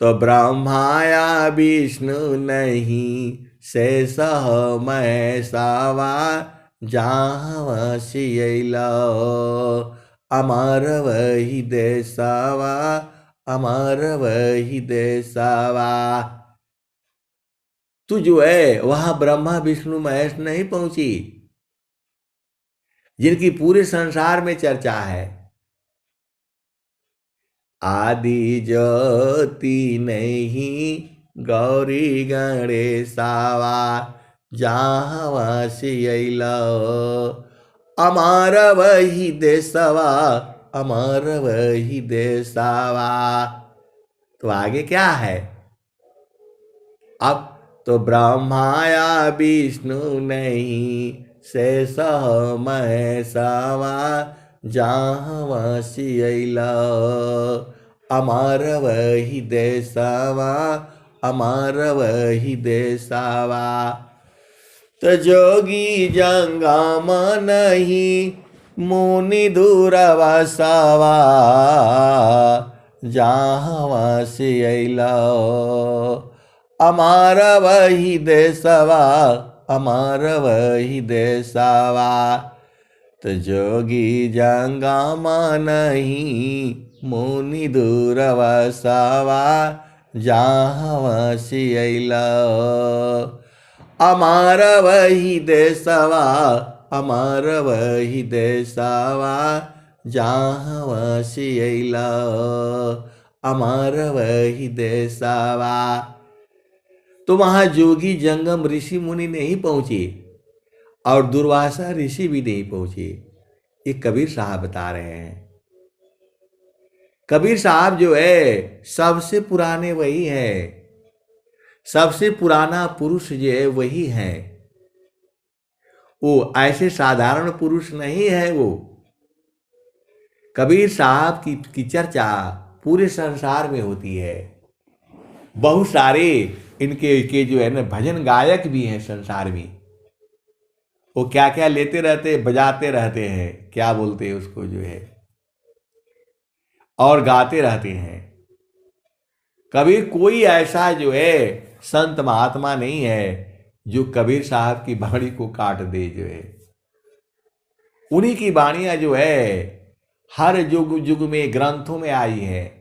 तो ब्रह्माया विष्णु नहीं शेष महेशावा, जहाँ वसियला अमर वही देशवा, अमर वही देशवा। तू जो है वहां ब्रह्मा विष्णु महेश नहीं पहुंची, जिनकी पूरे संसार में चर्चा है। आदि ज्योति नहीं गौरी गणेशावा, जहाँ वसियला अमर वही देशवा, अमर वही देशवा। तो आगे क्या है अब? तो ब्रह्माया विष्णु नहीं शेष महेशावा, जहाँ वसियला अमर वही देशवा, अमर वही देशवा। तो जोगी जंगम नहीं मुनि दूर वसवा, जहाँ वसियला अमर वही देशवा, अमर वही देशवा। तो जोगी जंगम नहीं मुनि दूर वसवा, जहाँ वसियला अमर वही देशवा, अमर वही देशवा, जहाँ वसियला अमर वही देशवा। तो वहां जोगी जंगम ऋषि मुनि नहीं पहुंचे और दुर्वासा ऋषि भी नहीं पहुंचे। ये कबीर साहब बता रहे हैं। कबीर साहब जो है सबसे पुराने वही है, सबसे पुराना पुरुष जो है वही है। वो ऐसे साधारण पुरुष नहीं है। वो कबीर साहब की चर्चा पूरे संसार में होती है। बहुत सारे इनके जो है ना भजन गायक भी हैं संसार में। वो क्या क्या लेते रहते, बजाते रहते हैं, क्या बोलते हैं उसको जो है, और गाते रहते हैं। कबीर कोई ऐसा जो है संत महात्मा नहीं है जो कबीर साहब की वाणी को काट दे। जो है उन्हीं की वाणियां जो है हर युग युग में ग्रंथों में आई है।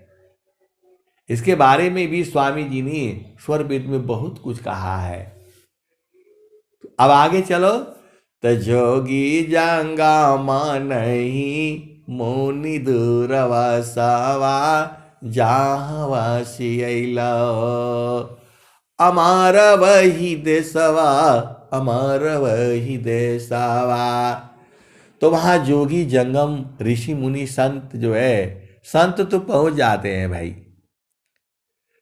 इसके बारे में भी स्वामी जी ने स्वरवेद में बहुत कुछ कहा है। अब आगे चलो। तो जोगी जंगम नहीं मुनि दूर वसवा, जहाँ वसियला अमर वही देशवा, अमर वही देशवा। तो वहां जोगी जंगम ऋषि मुनि संत जो है, संत तो पहुंच जाते हैं भाई।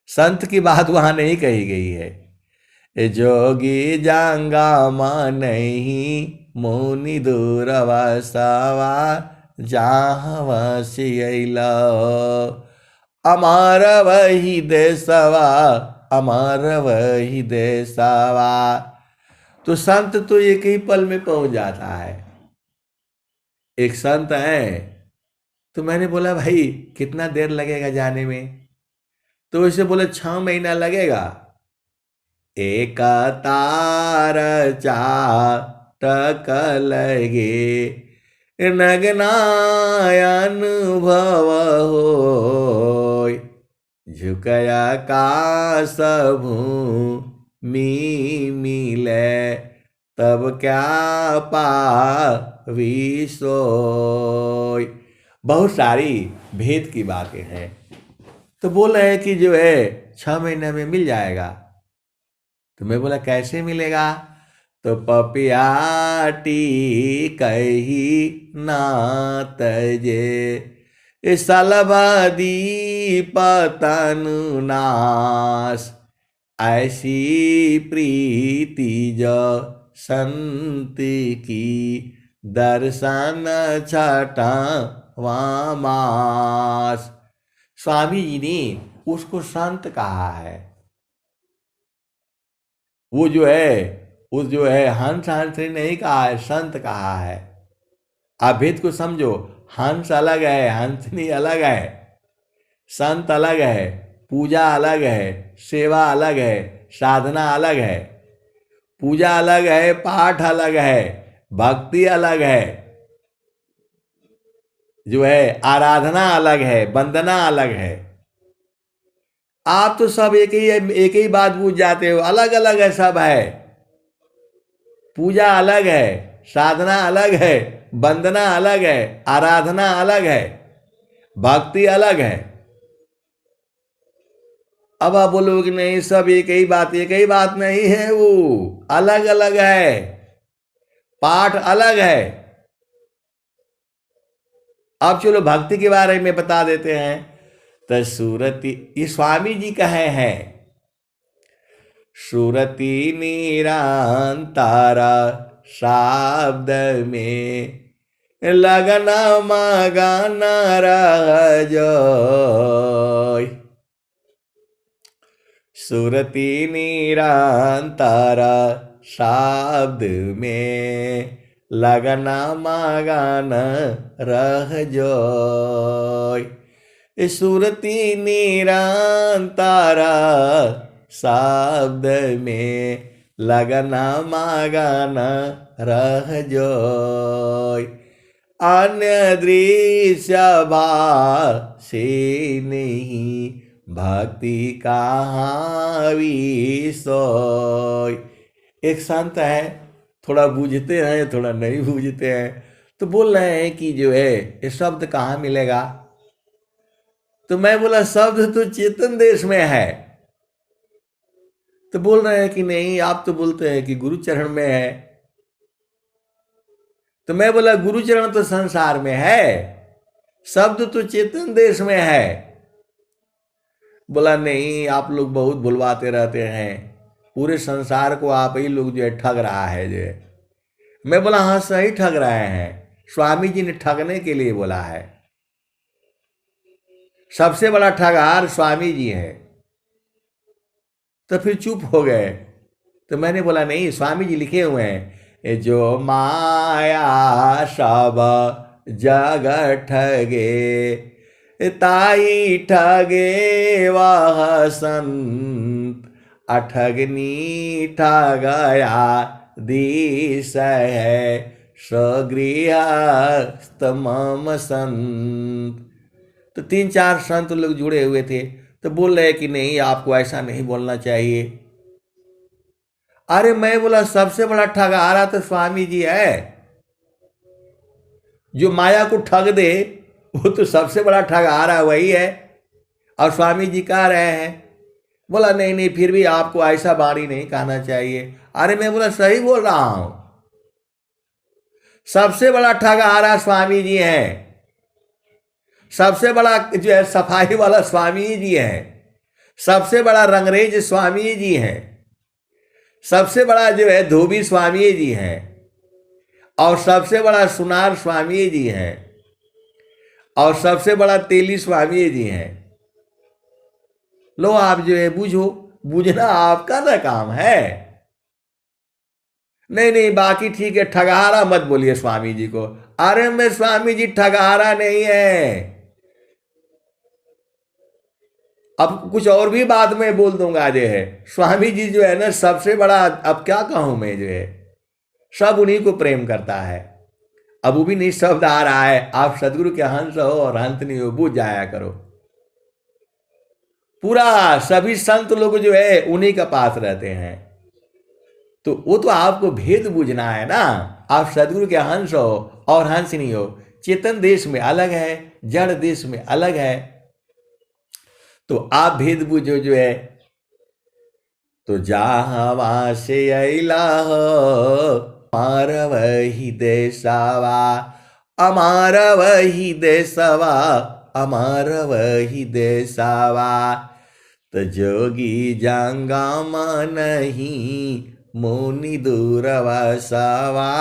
संत की बात वहां नहीं कही गई है। जोगी जंगम नहीं मुनि दूर वसवा, जहाँ वसियला अमर वही देशवा, अमर वही देशवा। तो संत तो एक ही पल में पहुंच जाता है। एक संत है, तो मैंने बोला भाई कितना देर लगेगा जाने में? तो उसे बोले 6 महीना लगेगा। एक तार चाटक लगे, नगनायन भव होय, झुकया काश भूमि मिले, तब क्या पावी सोय। बहुत सारी भेद की बातें हैं। तो बोल रहे हैं कि जो है 6 महीने में मिल जाएगा। तो मैं बोला कैसे मिलेगा? तो पपियाटी कही ना तजे सलभदी पतनु नाश ऐसी प्रीति जो संत की दर्शन छठा वामास। स्वामी जी ने उसको संत कहा है। वो जो है हंस ने नहीं कहा है, संत कहा है। आप भेद को समझो, हंस अलग है, हंसनी अलग है, संत अलग है, पूजा अलग है, सेवा अलग है, साधना अलग है। पूजा अलग है, पाठ अलग है, भक्ति अलग है, जो है आराधना अलग है, वंदना अलग है। आप तो सब एक ही बात पूछ जाते हो, अलग अलग है, सब है। पूजा अलग है, साधना अलग है, वंदना अलग है, आराधना अलग है, भक्ति अलग है। अब आप बोलोगे नहीं सब एक ही बात नहीं है, वो अलग अलग है, पाठ अलग है। अब चलो भक्ति के बारे में बता देते हैं। तो सूरती, ये स्वामी जी कहे हैं, सूरती निरंतर शब्द में लगन मगन रह जोय। सूरती निरंतर शब्द में लगन मगन रह जोय। सूरती निरंतर शब्द में लगन मगन रह जोय। अन्य दृश्य से नहीं भक्ति कहाँ विसोय। एक संत है, थोड़ा बूझते हैं थोड़ा नहीं बूझते हैं, तो बोल रहे हैं कि जो है ये शब्द कहाँ मिलेगा। तो मैं बोला शब्द तो चेतन देश में है। तो बोल रहे हैं कि नहीं, आप तो बोलते हैं कि गुरु चरण में है। तो मैं बोला गुरु चरण तो संसार में है, शब्द तो चेतन देश में है। बोला नहीं, आप लोग बहुत भुलवाते रहते हैं, पूरे संसार को आप ही लोग जो है ठग रहा है जो है। मैं बोला हाँ सही ठग रहे हैं, स्वामी जी ने ठगने के लिए बोला है। सबसे बड़ा ठगहार स्वामी जी है। तो फिर चुप हो गए। तो मैंने बोला नहीं, स्वामी जी लिखे हुए हैं, जो माया सब जग ठगे ताई ठगे वह संत अठगनी ठगया दिस है स्वगृहस्थ मम संत। तो 3-4 संत लोग जुड़े हुए थे, तो बोल रहे कि नहीं आपको ऐसा नहीं बोलना चाहिए। अरे मैं बोला सबसे बड़ा ठगहारा तो स्वामी जी है। जो माया को ठग दे वो तो सबसे बड़ा ठगहारा वही है। और स्वामी जी कह रहे हैं, बोला नहीं नहीं फिर भी आपको ऐसा वाणी नहीं कहना चाहिए। अरे मैं बोला सही बोल रहा हूं, सबसे बड़ा ठगहारा स्वामी जी हैं। सबसे बड़ा जो है सफाई वाला स्वामी जी है, सबसे बड़ा रंगरेज स्वामी जी है, सबसे बड़ा जो है धोबी स्वामी जी है, और सबसे बड़ा सुनार स्वामी जी है, और सबसे बड़ा तेली स्वामी जी है। लो आप जो है बूझो, बूझना आपका ना काम है। नहीं नहीं बाकी ठीक है, ठगहारा मत बोलिए स्वामी जी को। अरे मैं स्वामी जी ठगहारा नहीं है। अब कुछ और भी बात में बोल दूंगा जो है, स्वामी जी जो है ना सबसे बड़ा, अब क्या कहूं मैं, जो है सब उन्हीं को प्रेम करता है। अब वो भी नहीं शब्द आ रहा है, आप सदगुरु के हंस हो और हंस नहीं हो, बूझ जाया करो। पूरा सभी संत लोग जो है उन्हीं के पास रहते हैं। तो वो तो आपको भेद बूझना है ना। आप सदगुरु के हंस हो और हंस नहीं हो, चेतन देश में अलग है, जड़ देश में अलग है। तो आप भेद बूझो जो है। तो जहाँ से अला हो अमार वही देशवा, अमार वही देशवा, अमार वही देशवा। तो जोगी जंगम नहीं मुनि दूरवसवा,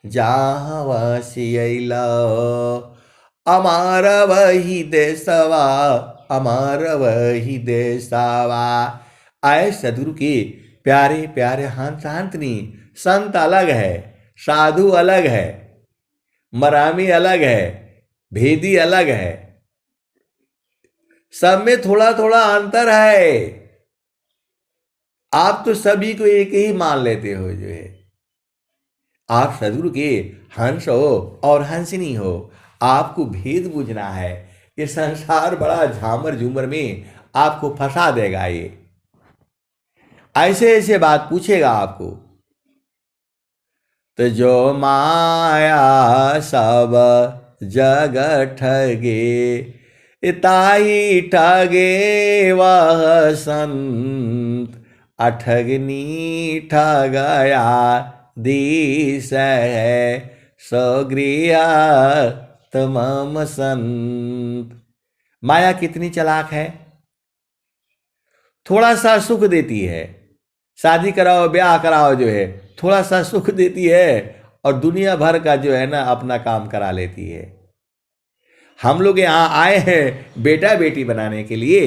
जहाँ से अला अमार वही देशवा, अमार वही देशवा। आए सदगुरु के प्यारे प्यारे हंस हंसनी, संत अलग है, साधु अलग है, मरामी अलग है, भेदी अलग है, सब में थोड़ा थोड़ा अंतर है। आप तो सभी को एक ही मान लेते हो जो है। आप सदगुरु के हंस हो और हंसनी हो, आपको भेद बुझना है। ये संसार बड़ा झामर झूमर में आपको फंसा देगा। ये ऐसे ऐसे बात पूछेगा आपको। तो जो माया सब जग ठगे, ताई ठगे वह संत, अठगनी ठगया दिस है, सौगृह तमम संत। माया कितनी चालाक है। थोड़ा सा सुख देती है, शादी कराओ ब्याह कराओ जो है, थोड़ा सा सुख देती है और दुनिया भर का जो है ना अपना काम करा लेती है। हम लोग यहाँ आए हैं बेटा बेटी बनाने के लिए,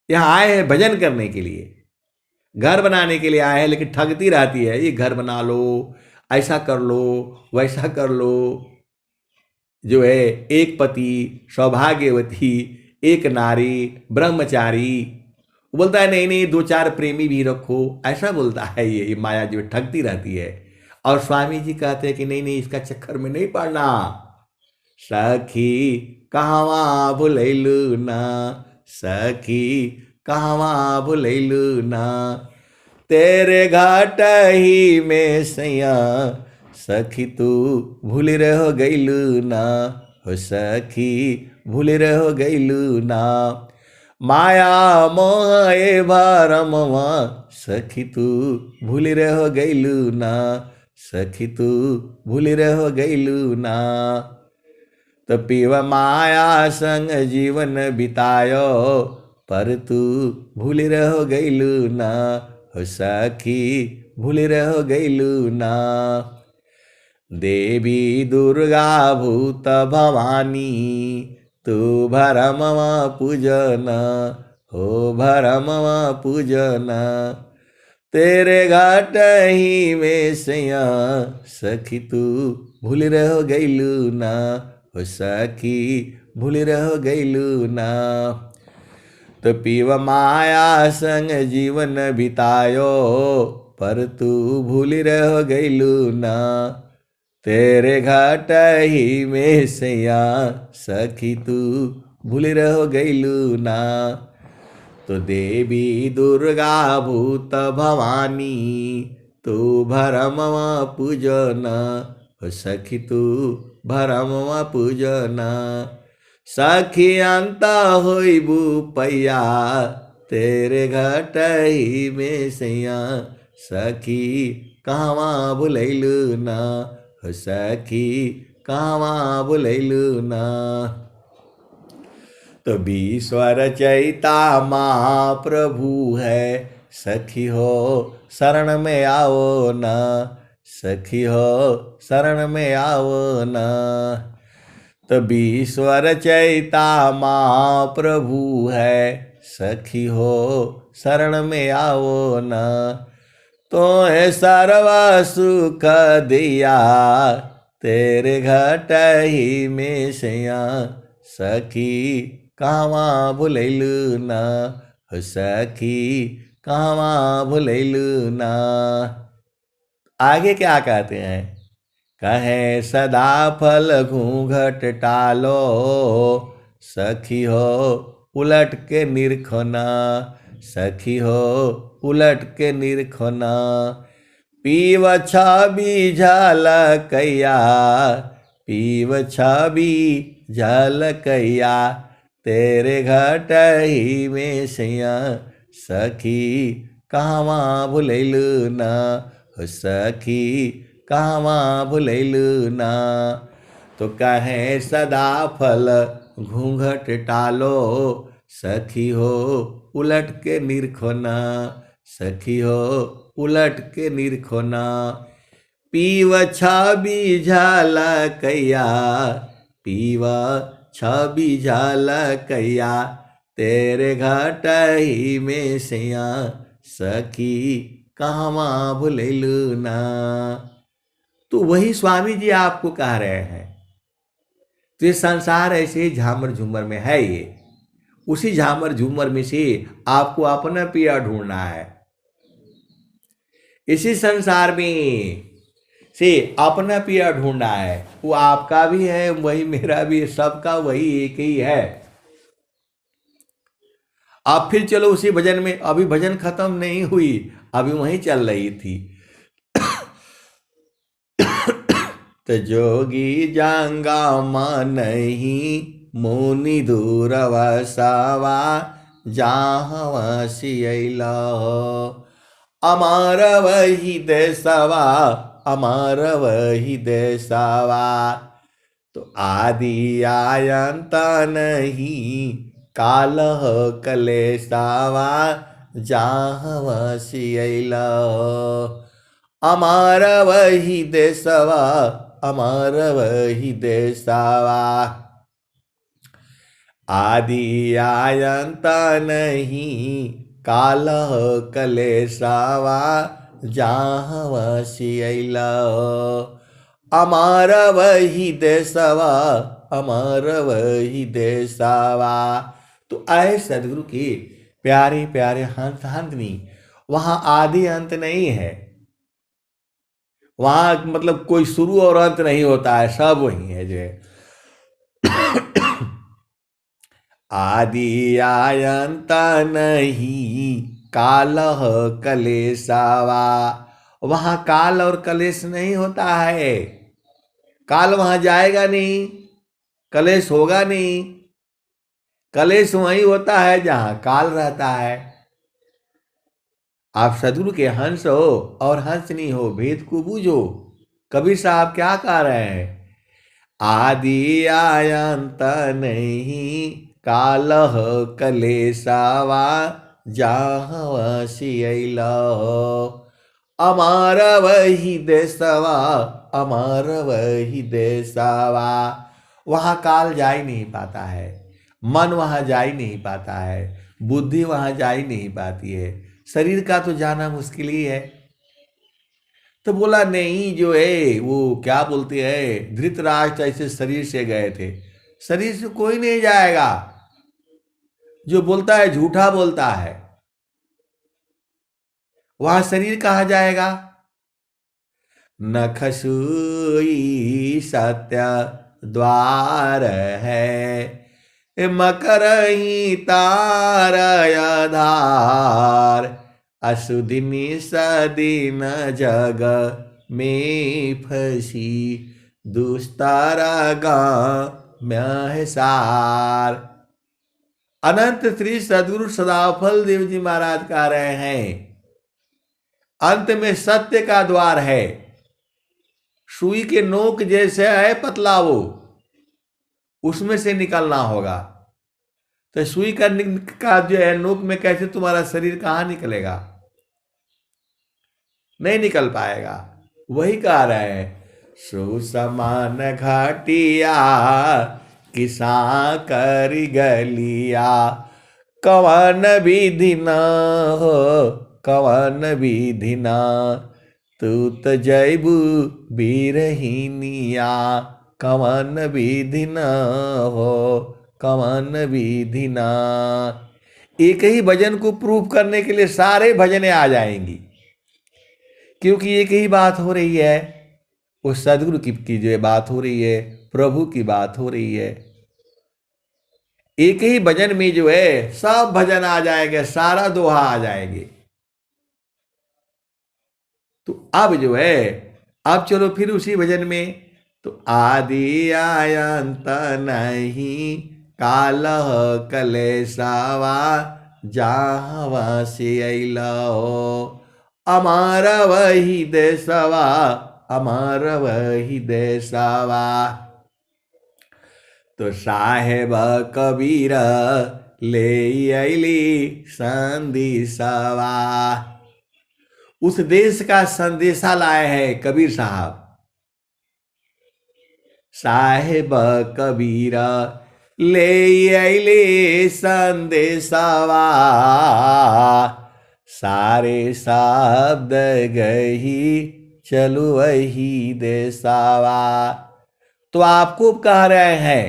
यहाँ आए हैं भजन करने के लिए, घर बनाने के लिए आए हैं, लेकिन ठगती रहती है। ये घर बना लो, ऐसा कर लो, वैसा कर लो, जो है एक पति, सौभाग्यवती, एक नारी, ब्रह्मचारी। बोलता है नहीं नहीं दो चार प्रेमी भी रखो, ऐसा बोलता है। ये माया जो ठगती रहती है। और स्वामी जी कहते हैं कि नहीं नहीं इसका चक्कर में नहीं पड़ना। सखी कहवा भुलैलू ना, सखी कहवा भुलैलू ना, तेरे घाट ही में सैया, सखी तू भूल रहो गैलू ना, हो सखी भूल रहो गैलू ना। माया मोह ए भरमवा, सखी तू भूल रहो गैलू ना, सखी तू भूल रहो गैलू ना। तो पीव माया संग जीवन बितायो, पर तू भूल रहो गैलू ना, हो सखी भूल रहो गैलू ना। देवी दुर्गा भूत भवानी, तू भरमवा पूजन, हो भरमवा पूजन, तेरे घाट ही में सैया, सखी तू भूल रहो गैलू ना, हो सखी भूल रहो गैलू ना। तो पीव माया संग जीवन बितायो, पर तू भूल रहो गैलू ना, तेरे घाट ही में सैया, सखी तू भूल रहो गैलू ना। तो देवी दुर्गा भूत भवानी, तू भरमवा पूजन, हो सखी तू भरमवा पूजन, सखी अंत होइबू पैया, तेरे घाट ही में सैया, सखी कहवा भुलैलू ना, हो सखी कहवा भुलैलू ना। तो विश्वर चैता महाप्रभु है, सखी हो शरण में आओ ना, सखी हो शरण में आओ ना। तो विश्वर चैता महाप्रभु है, सखी हो शरण में आओ ना। तो सर्व सुख दिया, तेरे घाट ही में सैया, सखी कहवा भुलैलू ना, हो सखी कहवा भुलैलू ना। आगे क्या कहते हैं। कहे सदा फल घूंघट टालो, सखी हो उलट के निरखना, सखी हो उलट के निरखना। पीव छवि झलकैया, पीव छवि झलकैया, तेरे घाट ही में सैया, सखी कहवा भुलैलु ना, हो सखी कहवा भुलैलु ना। तो कहे सदा फल घूंघट टालो, सखी हो उलट के निरखो ना, सखी हो उलट के निरखो ना। पीव छबी झलकैया, पीव छबी झलकैया, तेरे घटही में सैया, सखी कहवा भुलैलु ना। तो वही स्वामी जी आपको कह रहे हैं। तो ये संसार ऐसे झामर झूमर में है, ये उसी झामर झूमर में से आपको अपना पिया ढूंढना है। इसी संसार में से अपना पिया ढूंढना है। वो आपका भी है, वही मेरा भी है, सबका वही एक ही है। आप फिर चलो उसी भजन में, अभी भजन खत्म नहीं हुई, अभी वहीं चल रही थी। तो जोगी जांगा नहीं मुनि दूर वसवा, जहाँ सियला अमार वही देसवा, अमार वही देसवा। तो आदि आयंत नहीं कालह कलेसावा, जहाँ सियला अमार वही देसवा, अमार वही देसवा। आदि आयंत नहीं कालह कलेसावा, जहाँ सियला अमार वही देसवा, अमार वही देसवा। तो आए सदगुरु के प्यारे प्यारे हंस हंसनी, वहाँ आदि अंत नहीं है, वहाँ मतलब कोई शुरू और अंत नहीं होता है, सब वही है जो है। आदि आयंत नहीं कालह कलेसावा, वहाँ काल और कलेश नहीं होता है। काल वहाँ जाएगा नहीं, कलेश होगा नहीं। कलेश वहीं होता है जहाँ काल रहता है। आप सदगुरु के हंस हो और हंसनी हो, भेद को बूझो। कबीर साहब क्या कह रहे हैं? आदि आयंत नहीं कालह कलेसावा, जहाँ सियला अमार वही देसवा, अमार वही देसवा। वहाँ काल जा ही नहीं पाता है, मन वहाँ जा ही नहीं पाता है, बुद्धि वहाँ जा ही नहीं पाती है। शरीर का तो जाना मुश्किल ही है। तो बोला नहीं, जो है वो क्या बोलते हैं, धृतराष्ट्र ऐसे शरीर से गए थे, शरीर से कोई नहीं जाएगा। जो बोलता है झूठा बोलता है, वहां शरीर कहाँ जाएगा? नख सुई सत्य द्वार है, मकर ही तार आधार, असुदिनी सदीन जग में फंसी, दुस्तारा गाँव सार। अनंत श्री सदगुरु सदाफल देव जी महाराज कह रहे हैं, अंत में सत्य का द्वार है। सुई के नोक जैसे है पतला, वो उसमें से निकलना होगा। तो सुई का जो है नोक में कैसे तुम्हारा शरीर कहाँ निकलेगा? नहीं निकल पाएगा। वही कह रहे हैं, सुसमान घाटिया किसा करी गलिया, कवन विधि न हो, कवन विधि न, तू तो जैबू बीरहिनिया, कवन विधि न हो, कवन विधि न। एक ही भजन को प्रूफ करने के लिए सारे भजनें आ जाएंगी, क्योंकि एक ही बात हो रही है, उस सदगुरु की जो बात हो रही है, प्रभु की बात हो रही है। एक ही भजन में जो है सब भजन आ जाएंगे, सारा दोहा आ जाएंगे। तो अब जो है, अब चलो फिर उसी भजन में, तो आदि आयंत नहीं कालह कलेसावा, जहाँ से अइला हो, अमर वही देशवा, अमर वही देशवा। तो साहेब कबीर ले अइली संदेशवा। उस देश का संदेशा लाए हैं कबीर साहब। साहेब कबीर ले अइले संदेशवा, सारे शब्द गही चलु वही देशवा। तो आपको कह रहे हैं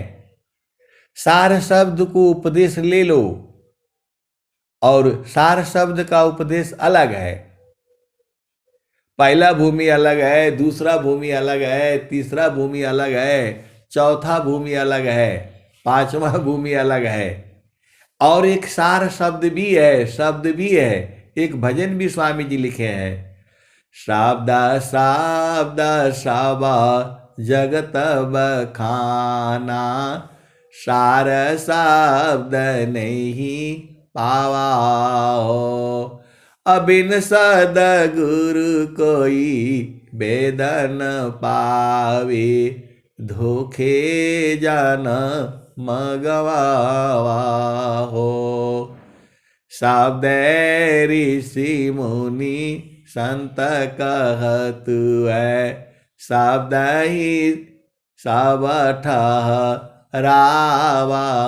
सार शब्द को उपदेश ले लो, और सार शब्द का उपदेश अलग है। पहला भूमि अलग है, दूसरा भूमि अलग है, तीसरा भूमि अलग है, चौथा भूमि अलग है, पांचवा भूमि अलग है। और एक सार शब्द भी है, शब्द भी है। एक भजन भी स्वामी जी लिखे हैं, शब्द शब्द सब जगत बखाना, सार शब्द नहीं पावा हो, अबिन सद गुरु कोई वेदन पावे, धोखे जन मगवावा हो। शब्द ऋषि मुनि संत कहत है, शब्द ही सब ठहरावा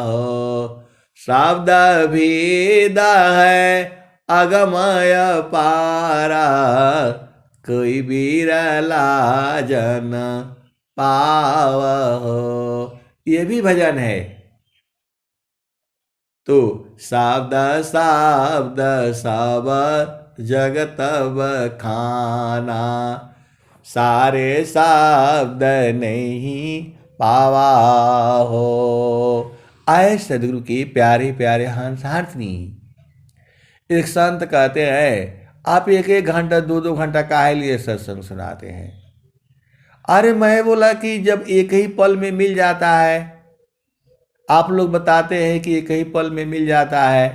हो, शब्द भेद है अगमय पारा, कोई बिरला जन पाव हो। ये भी भजन है। तो शब्द शब्द सब जगत बखाना, सारे शब्द नहीं पावा हो। आए सदगुरु के प्यारे प्यारे हंस हारनी। एक संत कहते हैं, आप एक एक घंटा दो दो घंटा काहे लिए सत्संग सुनाते हैं? अरे मैं बोला कि जब एक ही पल में मिल जाता है, आप लोग बताते हैं कि एक ही पल में मिल जाता है,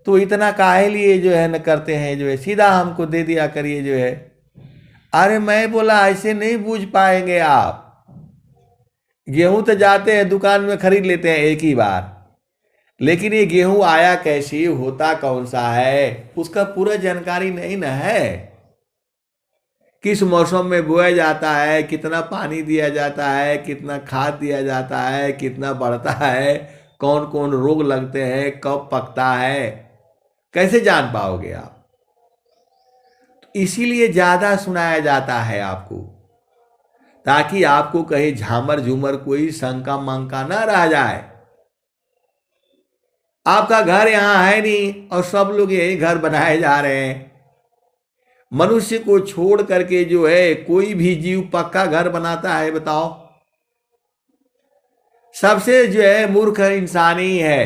तो इतना काहे लिए जो है न करते हैं, जो है सीधा हमको दे दिया करिए जो है। अरे मैं बोला ऐसे नहीं बूझ पाएंगे आप। गेहूं तो जाते हैं दुकान में खरीद लेते हैं एक ही बार, लेकिन ये गेहूं आया कैसे, होता कौन सा है, उसका पूरा जानकारी नहीं ना है। किस मौसम में बोया जाता है, कितना पानी दिया जाता है, कितना खाद दिया जाता है, कितना बढ़ता है, कौन कौन रोग लगते हैं, कब पकता है, कैसे जान पाओगे आप? तो इसीलिए ज्यादा सुनाया जाता है आपको, ताकि आपको कहीं झामर झूमर कोई शंका मंका ना रह जाए। आपका घर यहां है नहीं और सब लोग यही घर बनाए जा रहे हैं। मनुष्य को छोड़ करके जो है कोई भी जीव पक्का घर बनाता है? बताओ। सबसे जो है मूर्ख इंसान ही है।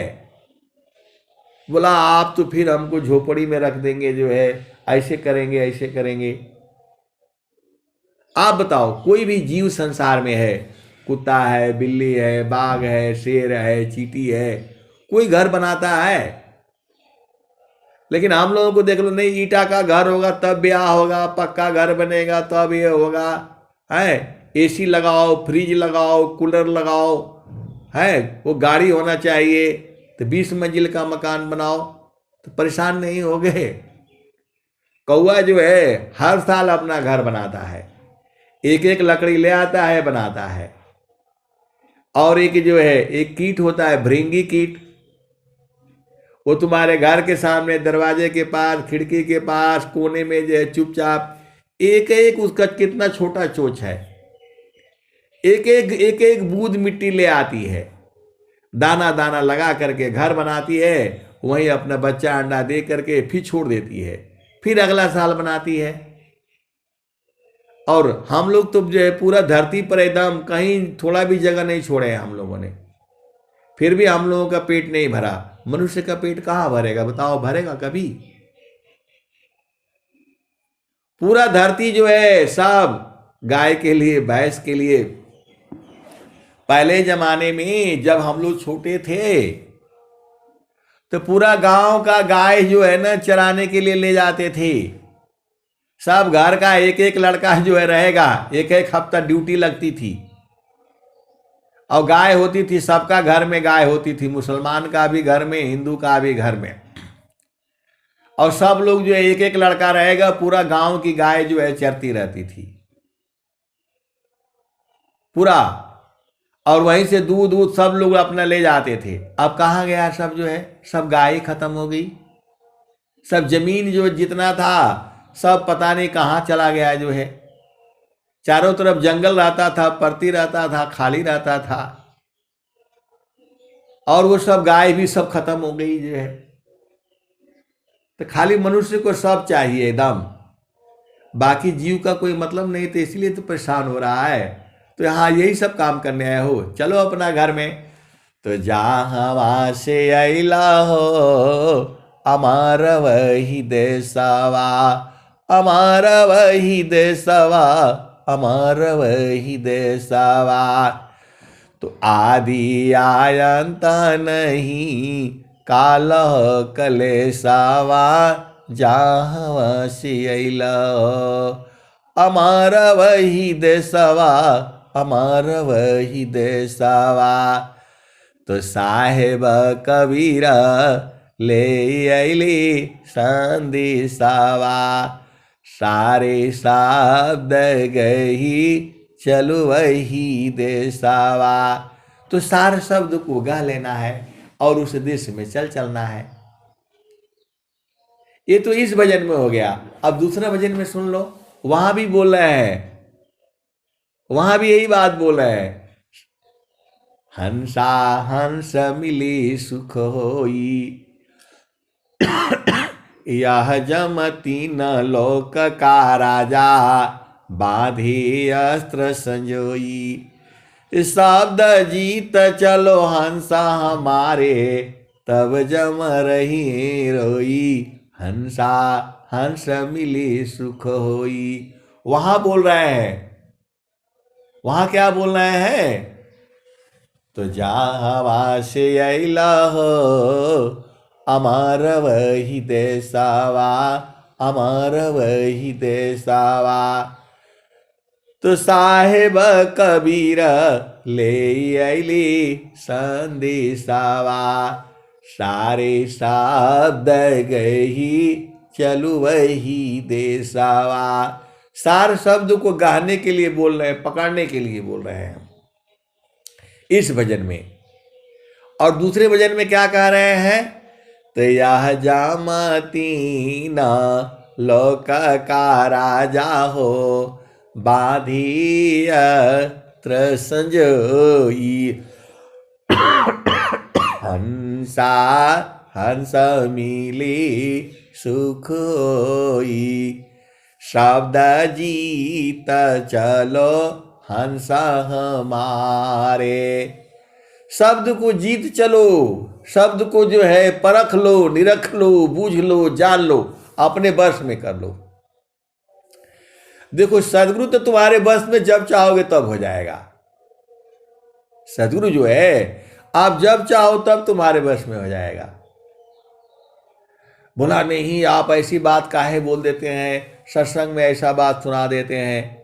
बोला आप तो फिर हमको झोपड़ी में रख देंगे, जो है ऐसे करेंगे ऐसे करेंगे। आप बताओ, कोई भी जीव संसार में है, कुत्ता है, बिल्ली है, बाघ है, शेर है, चींटी है, कोई घर बनाता है? लेकिन हम लोगों को देख लो, नहीं ईटा का घर होगा तब ब्याह होगा, पक्का घर बनेगा तब ये होगा, है एसी लगाओ, फ्रिज लगाओ, कूलर लगाओ, है वो गाड़ी होना चाहिए, तो 20 मंजिल का मकान बनाओ, तो परेशान नहीं हो गए? कौआ जो है हर साल अपना घर बनाता है, एक एक लकड़ी ले आता है, बनाता है। और एक जो है एक कीट होता है, भृंगी कीट, वो तुम्हारे घर के सामने दरवाजे के पास, खिड़की के पास, कोने में जो है चुपचाप, एक एक उसका कितना छोटा चोंच है, एक एक बूंद मिट्टी ले आती है, दाना दाना लगा करके घर बनाती है, वहीं अपना बच्चा अंडा दे करके फिर छोड़ देती है, फिर अगला साल बनाती है। और हम लोग तो जो है पूरा धरती पर एकदम कहीं थोड़ा भी जगह नहीं छोड़े हैं हम लोगों ने, फिर भी हम लोगों का पेट नहीं भरा। मनुष्य का पेट कहां भरेगा? बताओ, भरेगा कभी? पूरा धरती जो है सब गाय के लिए, भैंस के लिए। पहले जमाने में जब हम लोग छोटे थे तो पूरा गांव का गाय जो है ना चराने के लिए ले जाते थे। सब घर का एक एक लड़का जो है रहेगा, एक एक हफ्ता ड्यूटी लगती थी। और गाय होती थी, सबका घर में गाय होती थी, मुसलमान का भी घर में, हिंदू का भी घर में। और सब लोग जो है एक एक लड़का रहेगा, पूरा गांव की गाय जो है चरती रहती थी पूरा। और वहीं से दूध दूध सब लोग अपना ले जाते थे। अब कहाँ गया सब जो है, सब गाय खत्म हो गई। सब जमीन जो जितना था सब पता नहीं कहाँ चला गया जो है। चारों तरफ जंगल रहता था, परती रहता था, खाली रहता था। और वो सब गाय भी सब खत्म हो गई जो है। तो खाली मनुष्य को सब चाहिए एकदम, बाकी जीव का कोई मतलब नहीं। तो इसलिए तो परेशान हो रहा है। तो यहाँ यही सब काम करने आए हो, चलो अपना घर में। तो जहाँ से अला हो अमार वही देशवा, अमार वही देशवा, अमार वही देशवा। तो आदि आयंत नहीं काल कलेशवा, जहाँ से अला अमार वही देशवा, अमार वही देशवा। तो साहेब कबीर ले अली संदेशवा, सारे शब्द गही चलो वही देशवा। तो सारे शब्द को गा लेना है और उस देश में चलना है। ये तो इस भजन में हो गया। अब दूसरा भजन में सुन लो, वहां भी बोल रहे हैं, वहां भी यही बात बोल रहे हैं। हंसा हंस मिली सुख होई, यह जमती न लोक का राजा, बांधी अस्त्र संजोई। शब्द जीत चलो हंसा हमारे, तब जम रही रोई। हंसा हंस मिली सुख होई। वहां बोल रहे हैं, वहां क्या बोल रहे हैं? तो जहाँ से अला हो अमार वही देशवा, अमार वही देशवा। तो साहेब कबीर ले अली संदेशवा, सारे शब्द गही चलू वही देशवा। सार शब्द को गाने के लिए बोल रहे हैं, पकड़ने के लिए बोल रहे हैं इस भजन में। और दूसरे भजन में क्या कह रहे हैं? तो यह जामती न लोक का राजा हो, बांधी अस्त्र संजोई। हंसा हंस मिली सुख होई, शब्द जीत चलो हंसा हमारे। शब्द को जीत चलो, शब्द को जो है परख लो, निरख लो, बूझ लो, जान लो, अपने बस में कर लो। देखो सदगुरु तो तुम्हारे बस में जब चाहोगे तब हो जाएगा। सदगुरु जो है आप जब चाहो तब तुम्हारे बस में हो जाएगा। बोला नहीं आप ऐसी बात काहे बोल देते हैं, सत्संग में ऐसा बात सुना देते हैं।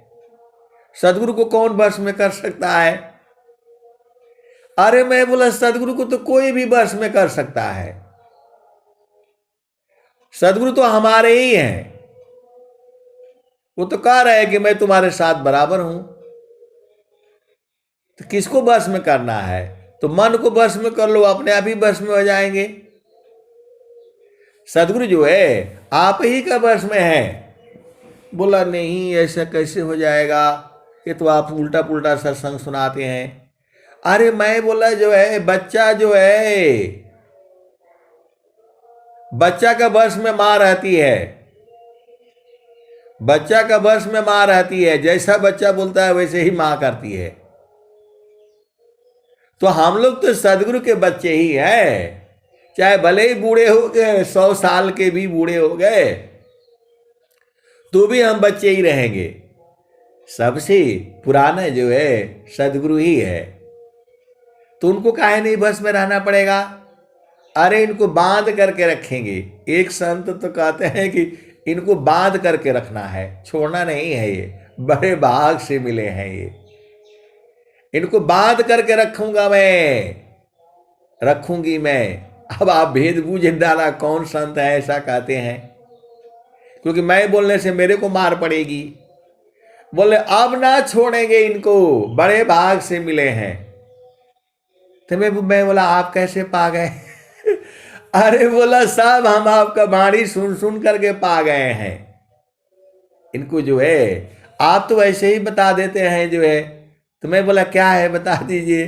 सदगुरु को कौन बस में कर सकता है? अरे मैं बोला सदगुरु को तो कोई भी बस में कर सकता है। सदगुरु तो हमारे ही हैं। वो तो कह रहे हैं कि मैं तुम्हारे साथ बराबर हूं। तो किसको बस में करना है? तो मन को बस में कर लो, अपने आप ही बस में हो जाएंगे। सदगुरु जो है आप ही का बस में है। बोला नहीं ऐसा कैसे हो जाएगा, ये तो आप उल्टा पुल्टा सत्संग सुनाते हैं। अरे मैं बोला जो है बच्चा जो है, बच्चा का बस में माँ रहती है। बच्चा का बस में माँ रहती है, जैसा बच्चा बोलता है वैसे ही माँ करती है। तो हम लोग तो सदगुरु के बच्चे ही हैं। चाहे भले ही बूढ़े हो गए, 100 साल के भी बूढ़े हो गए, तो भी हम बच्चे ही रहेंगे। सबसे पुराना जो है सदगुरु ही है। तो उनको काहे नहीं बस में रहना पड़ेगा? अरे इनको बांध करके रखेंगे। एक संत तो कहते हैं कि इनको बांध करके रखना है, छोड़ना नहीं है, ये बड़े भाग से मिले हैं, ये इनको बांध करके रखूंगा मैं, रखूंगी मैं। अब आप भेद बूझ डाला, कौन संत है ऐसा कहते हैं, क्योंकि मैं बोलने से मेरे को मार पड़ेगी। बोले अब ना छोड़ेंगे इनको, बड़े भाग से मिले हैं। तो मैं बोला आप कैसे पा गए? अरे बोला साहब हम आपका वाणी सुन सुन करके पा गए हैं। इनको जो है आप तो ऐसे ही बता देते हैं जो है। तो मैं बोला क्या है बता दीजिए।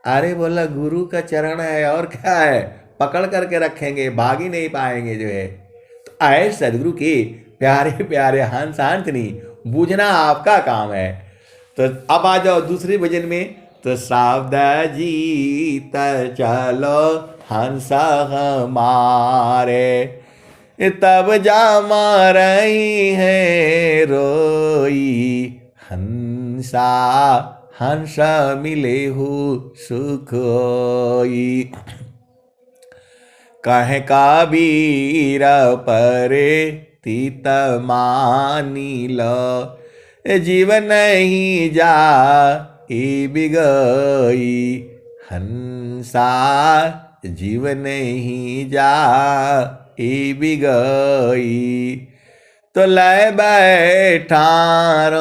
अरे बोला गुरु का चरण है, और क्या है, पकड़ करके रखेंगे, भाग ही नहीं पाएंगे जो है। तो आए सदगुरु के प्यारे प्यारे हंस हांतनी, बूझना आपका काम है। तो अब आ जाओ दूसरे भजन में। तो सावध जीत चलो हंस हमारे, तब जा रही है रोई हंसा, हंस मिले हो सुख होई। कहे कबीर परे तीत मानी लो, जीवन नहीं जा बिगई हंसा, जीवन नहीं जा बिगई। तो लय बैठारो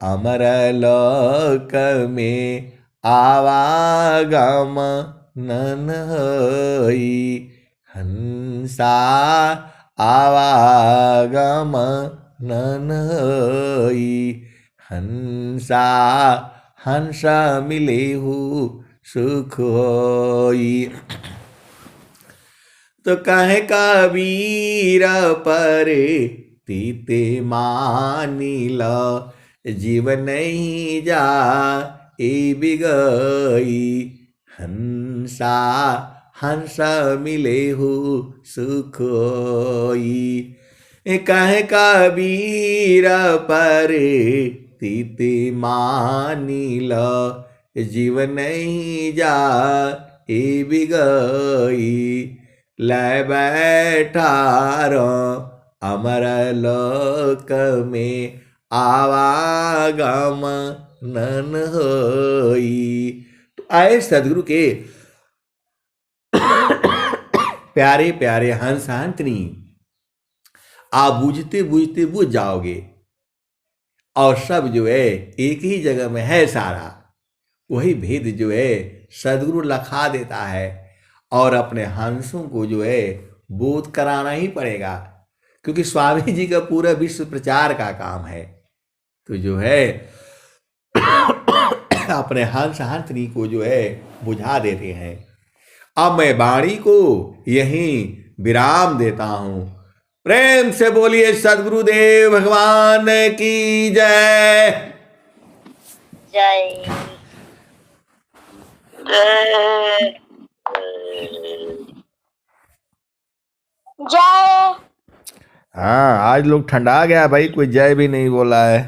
अमर लोक में, आवागम नन होई हंसा, आवागम नन होई हंसा, हंस मिले हो सुख होई। तो कहे कबीर परे तीते मानी लो, जीवन नहीं जा बिगई हंसा, हंस मिले हो सुख होई। कहे कबीर परे तीते मानी लो, जीवन नहीं जा बिगई। लय बैठारो अमर लोक में, आवागम नन होई। तो आए सदगुरु के प्यारे प्यारे हंस हांतनी, आप बूझते बूझते बूझ जाओगे, और सब जो है एक ही जगह में है सारा। वही भेद जो है सदगुरु लखा देता है, और अपने हंसों को जो है बोध कराना ही पड़ेगा, क्योंकि स्वामी जी का पूरा विश्व प्रचार का काम है। तो जो है अपने हंस हांतनी को जो है बुझा देते हैं। अब मैं वाणी को यहीं विराम देता हूं। प्रेम से बोलिए सदगुरुदेव भगवान की जय। जय जय जय। हाँ आज लोग ठंडा गया भाई, कोई जय भी नहीं बोला है।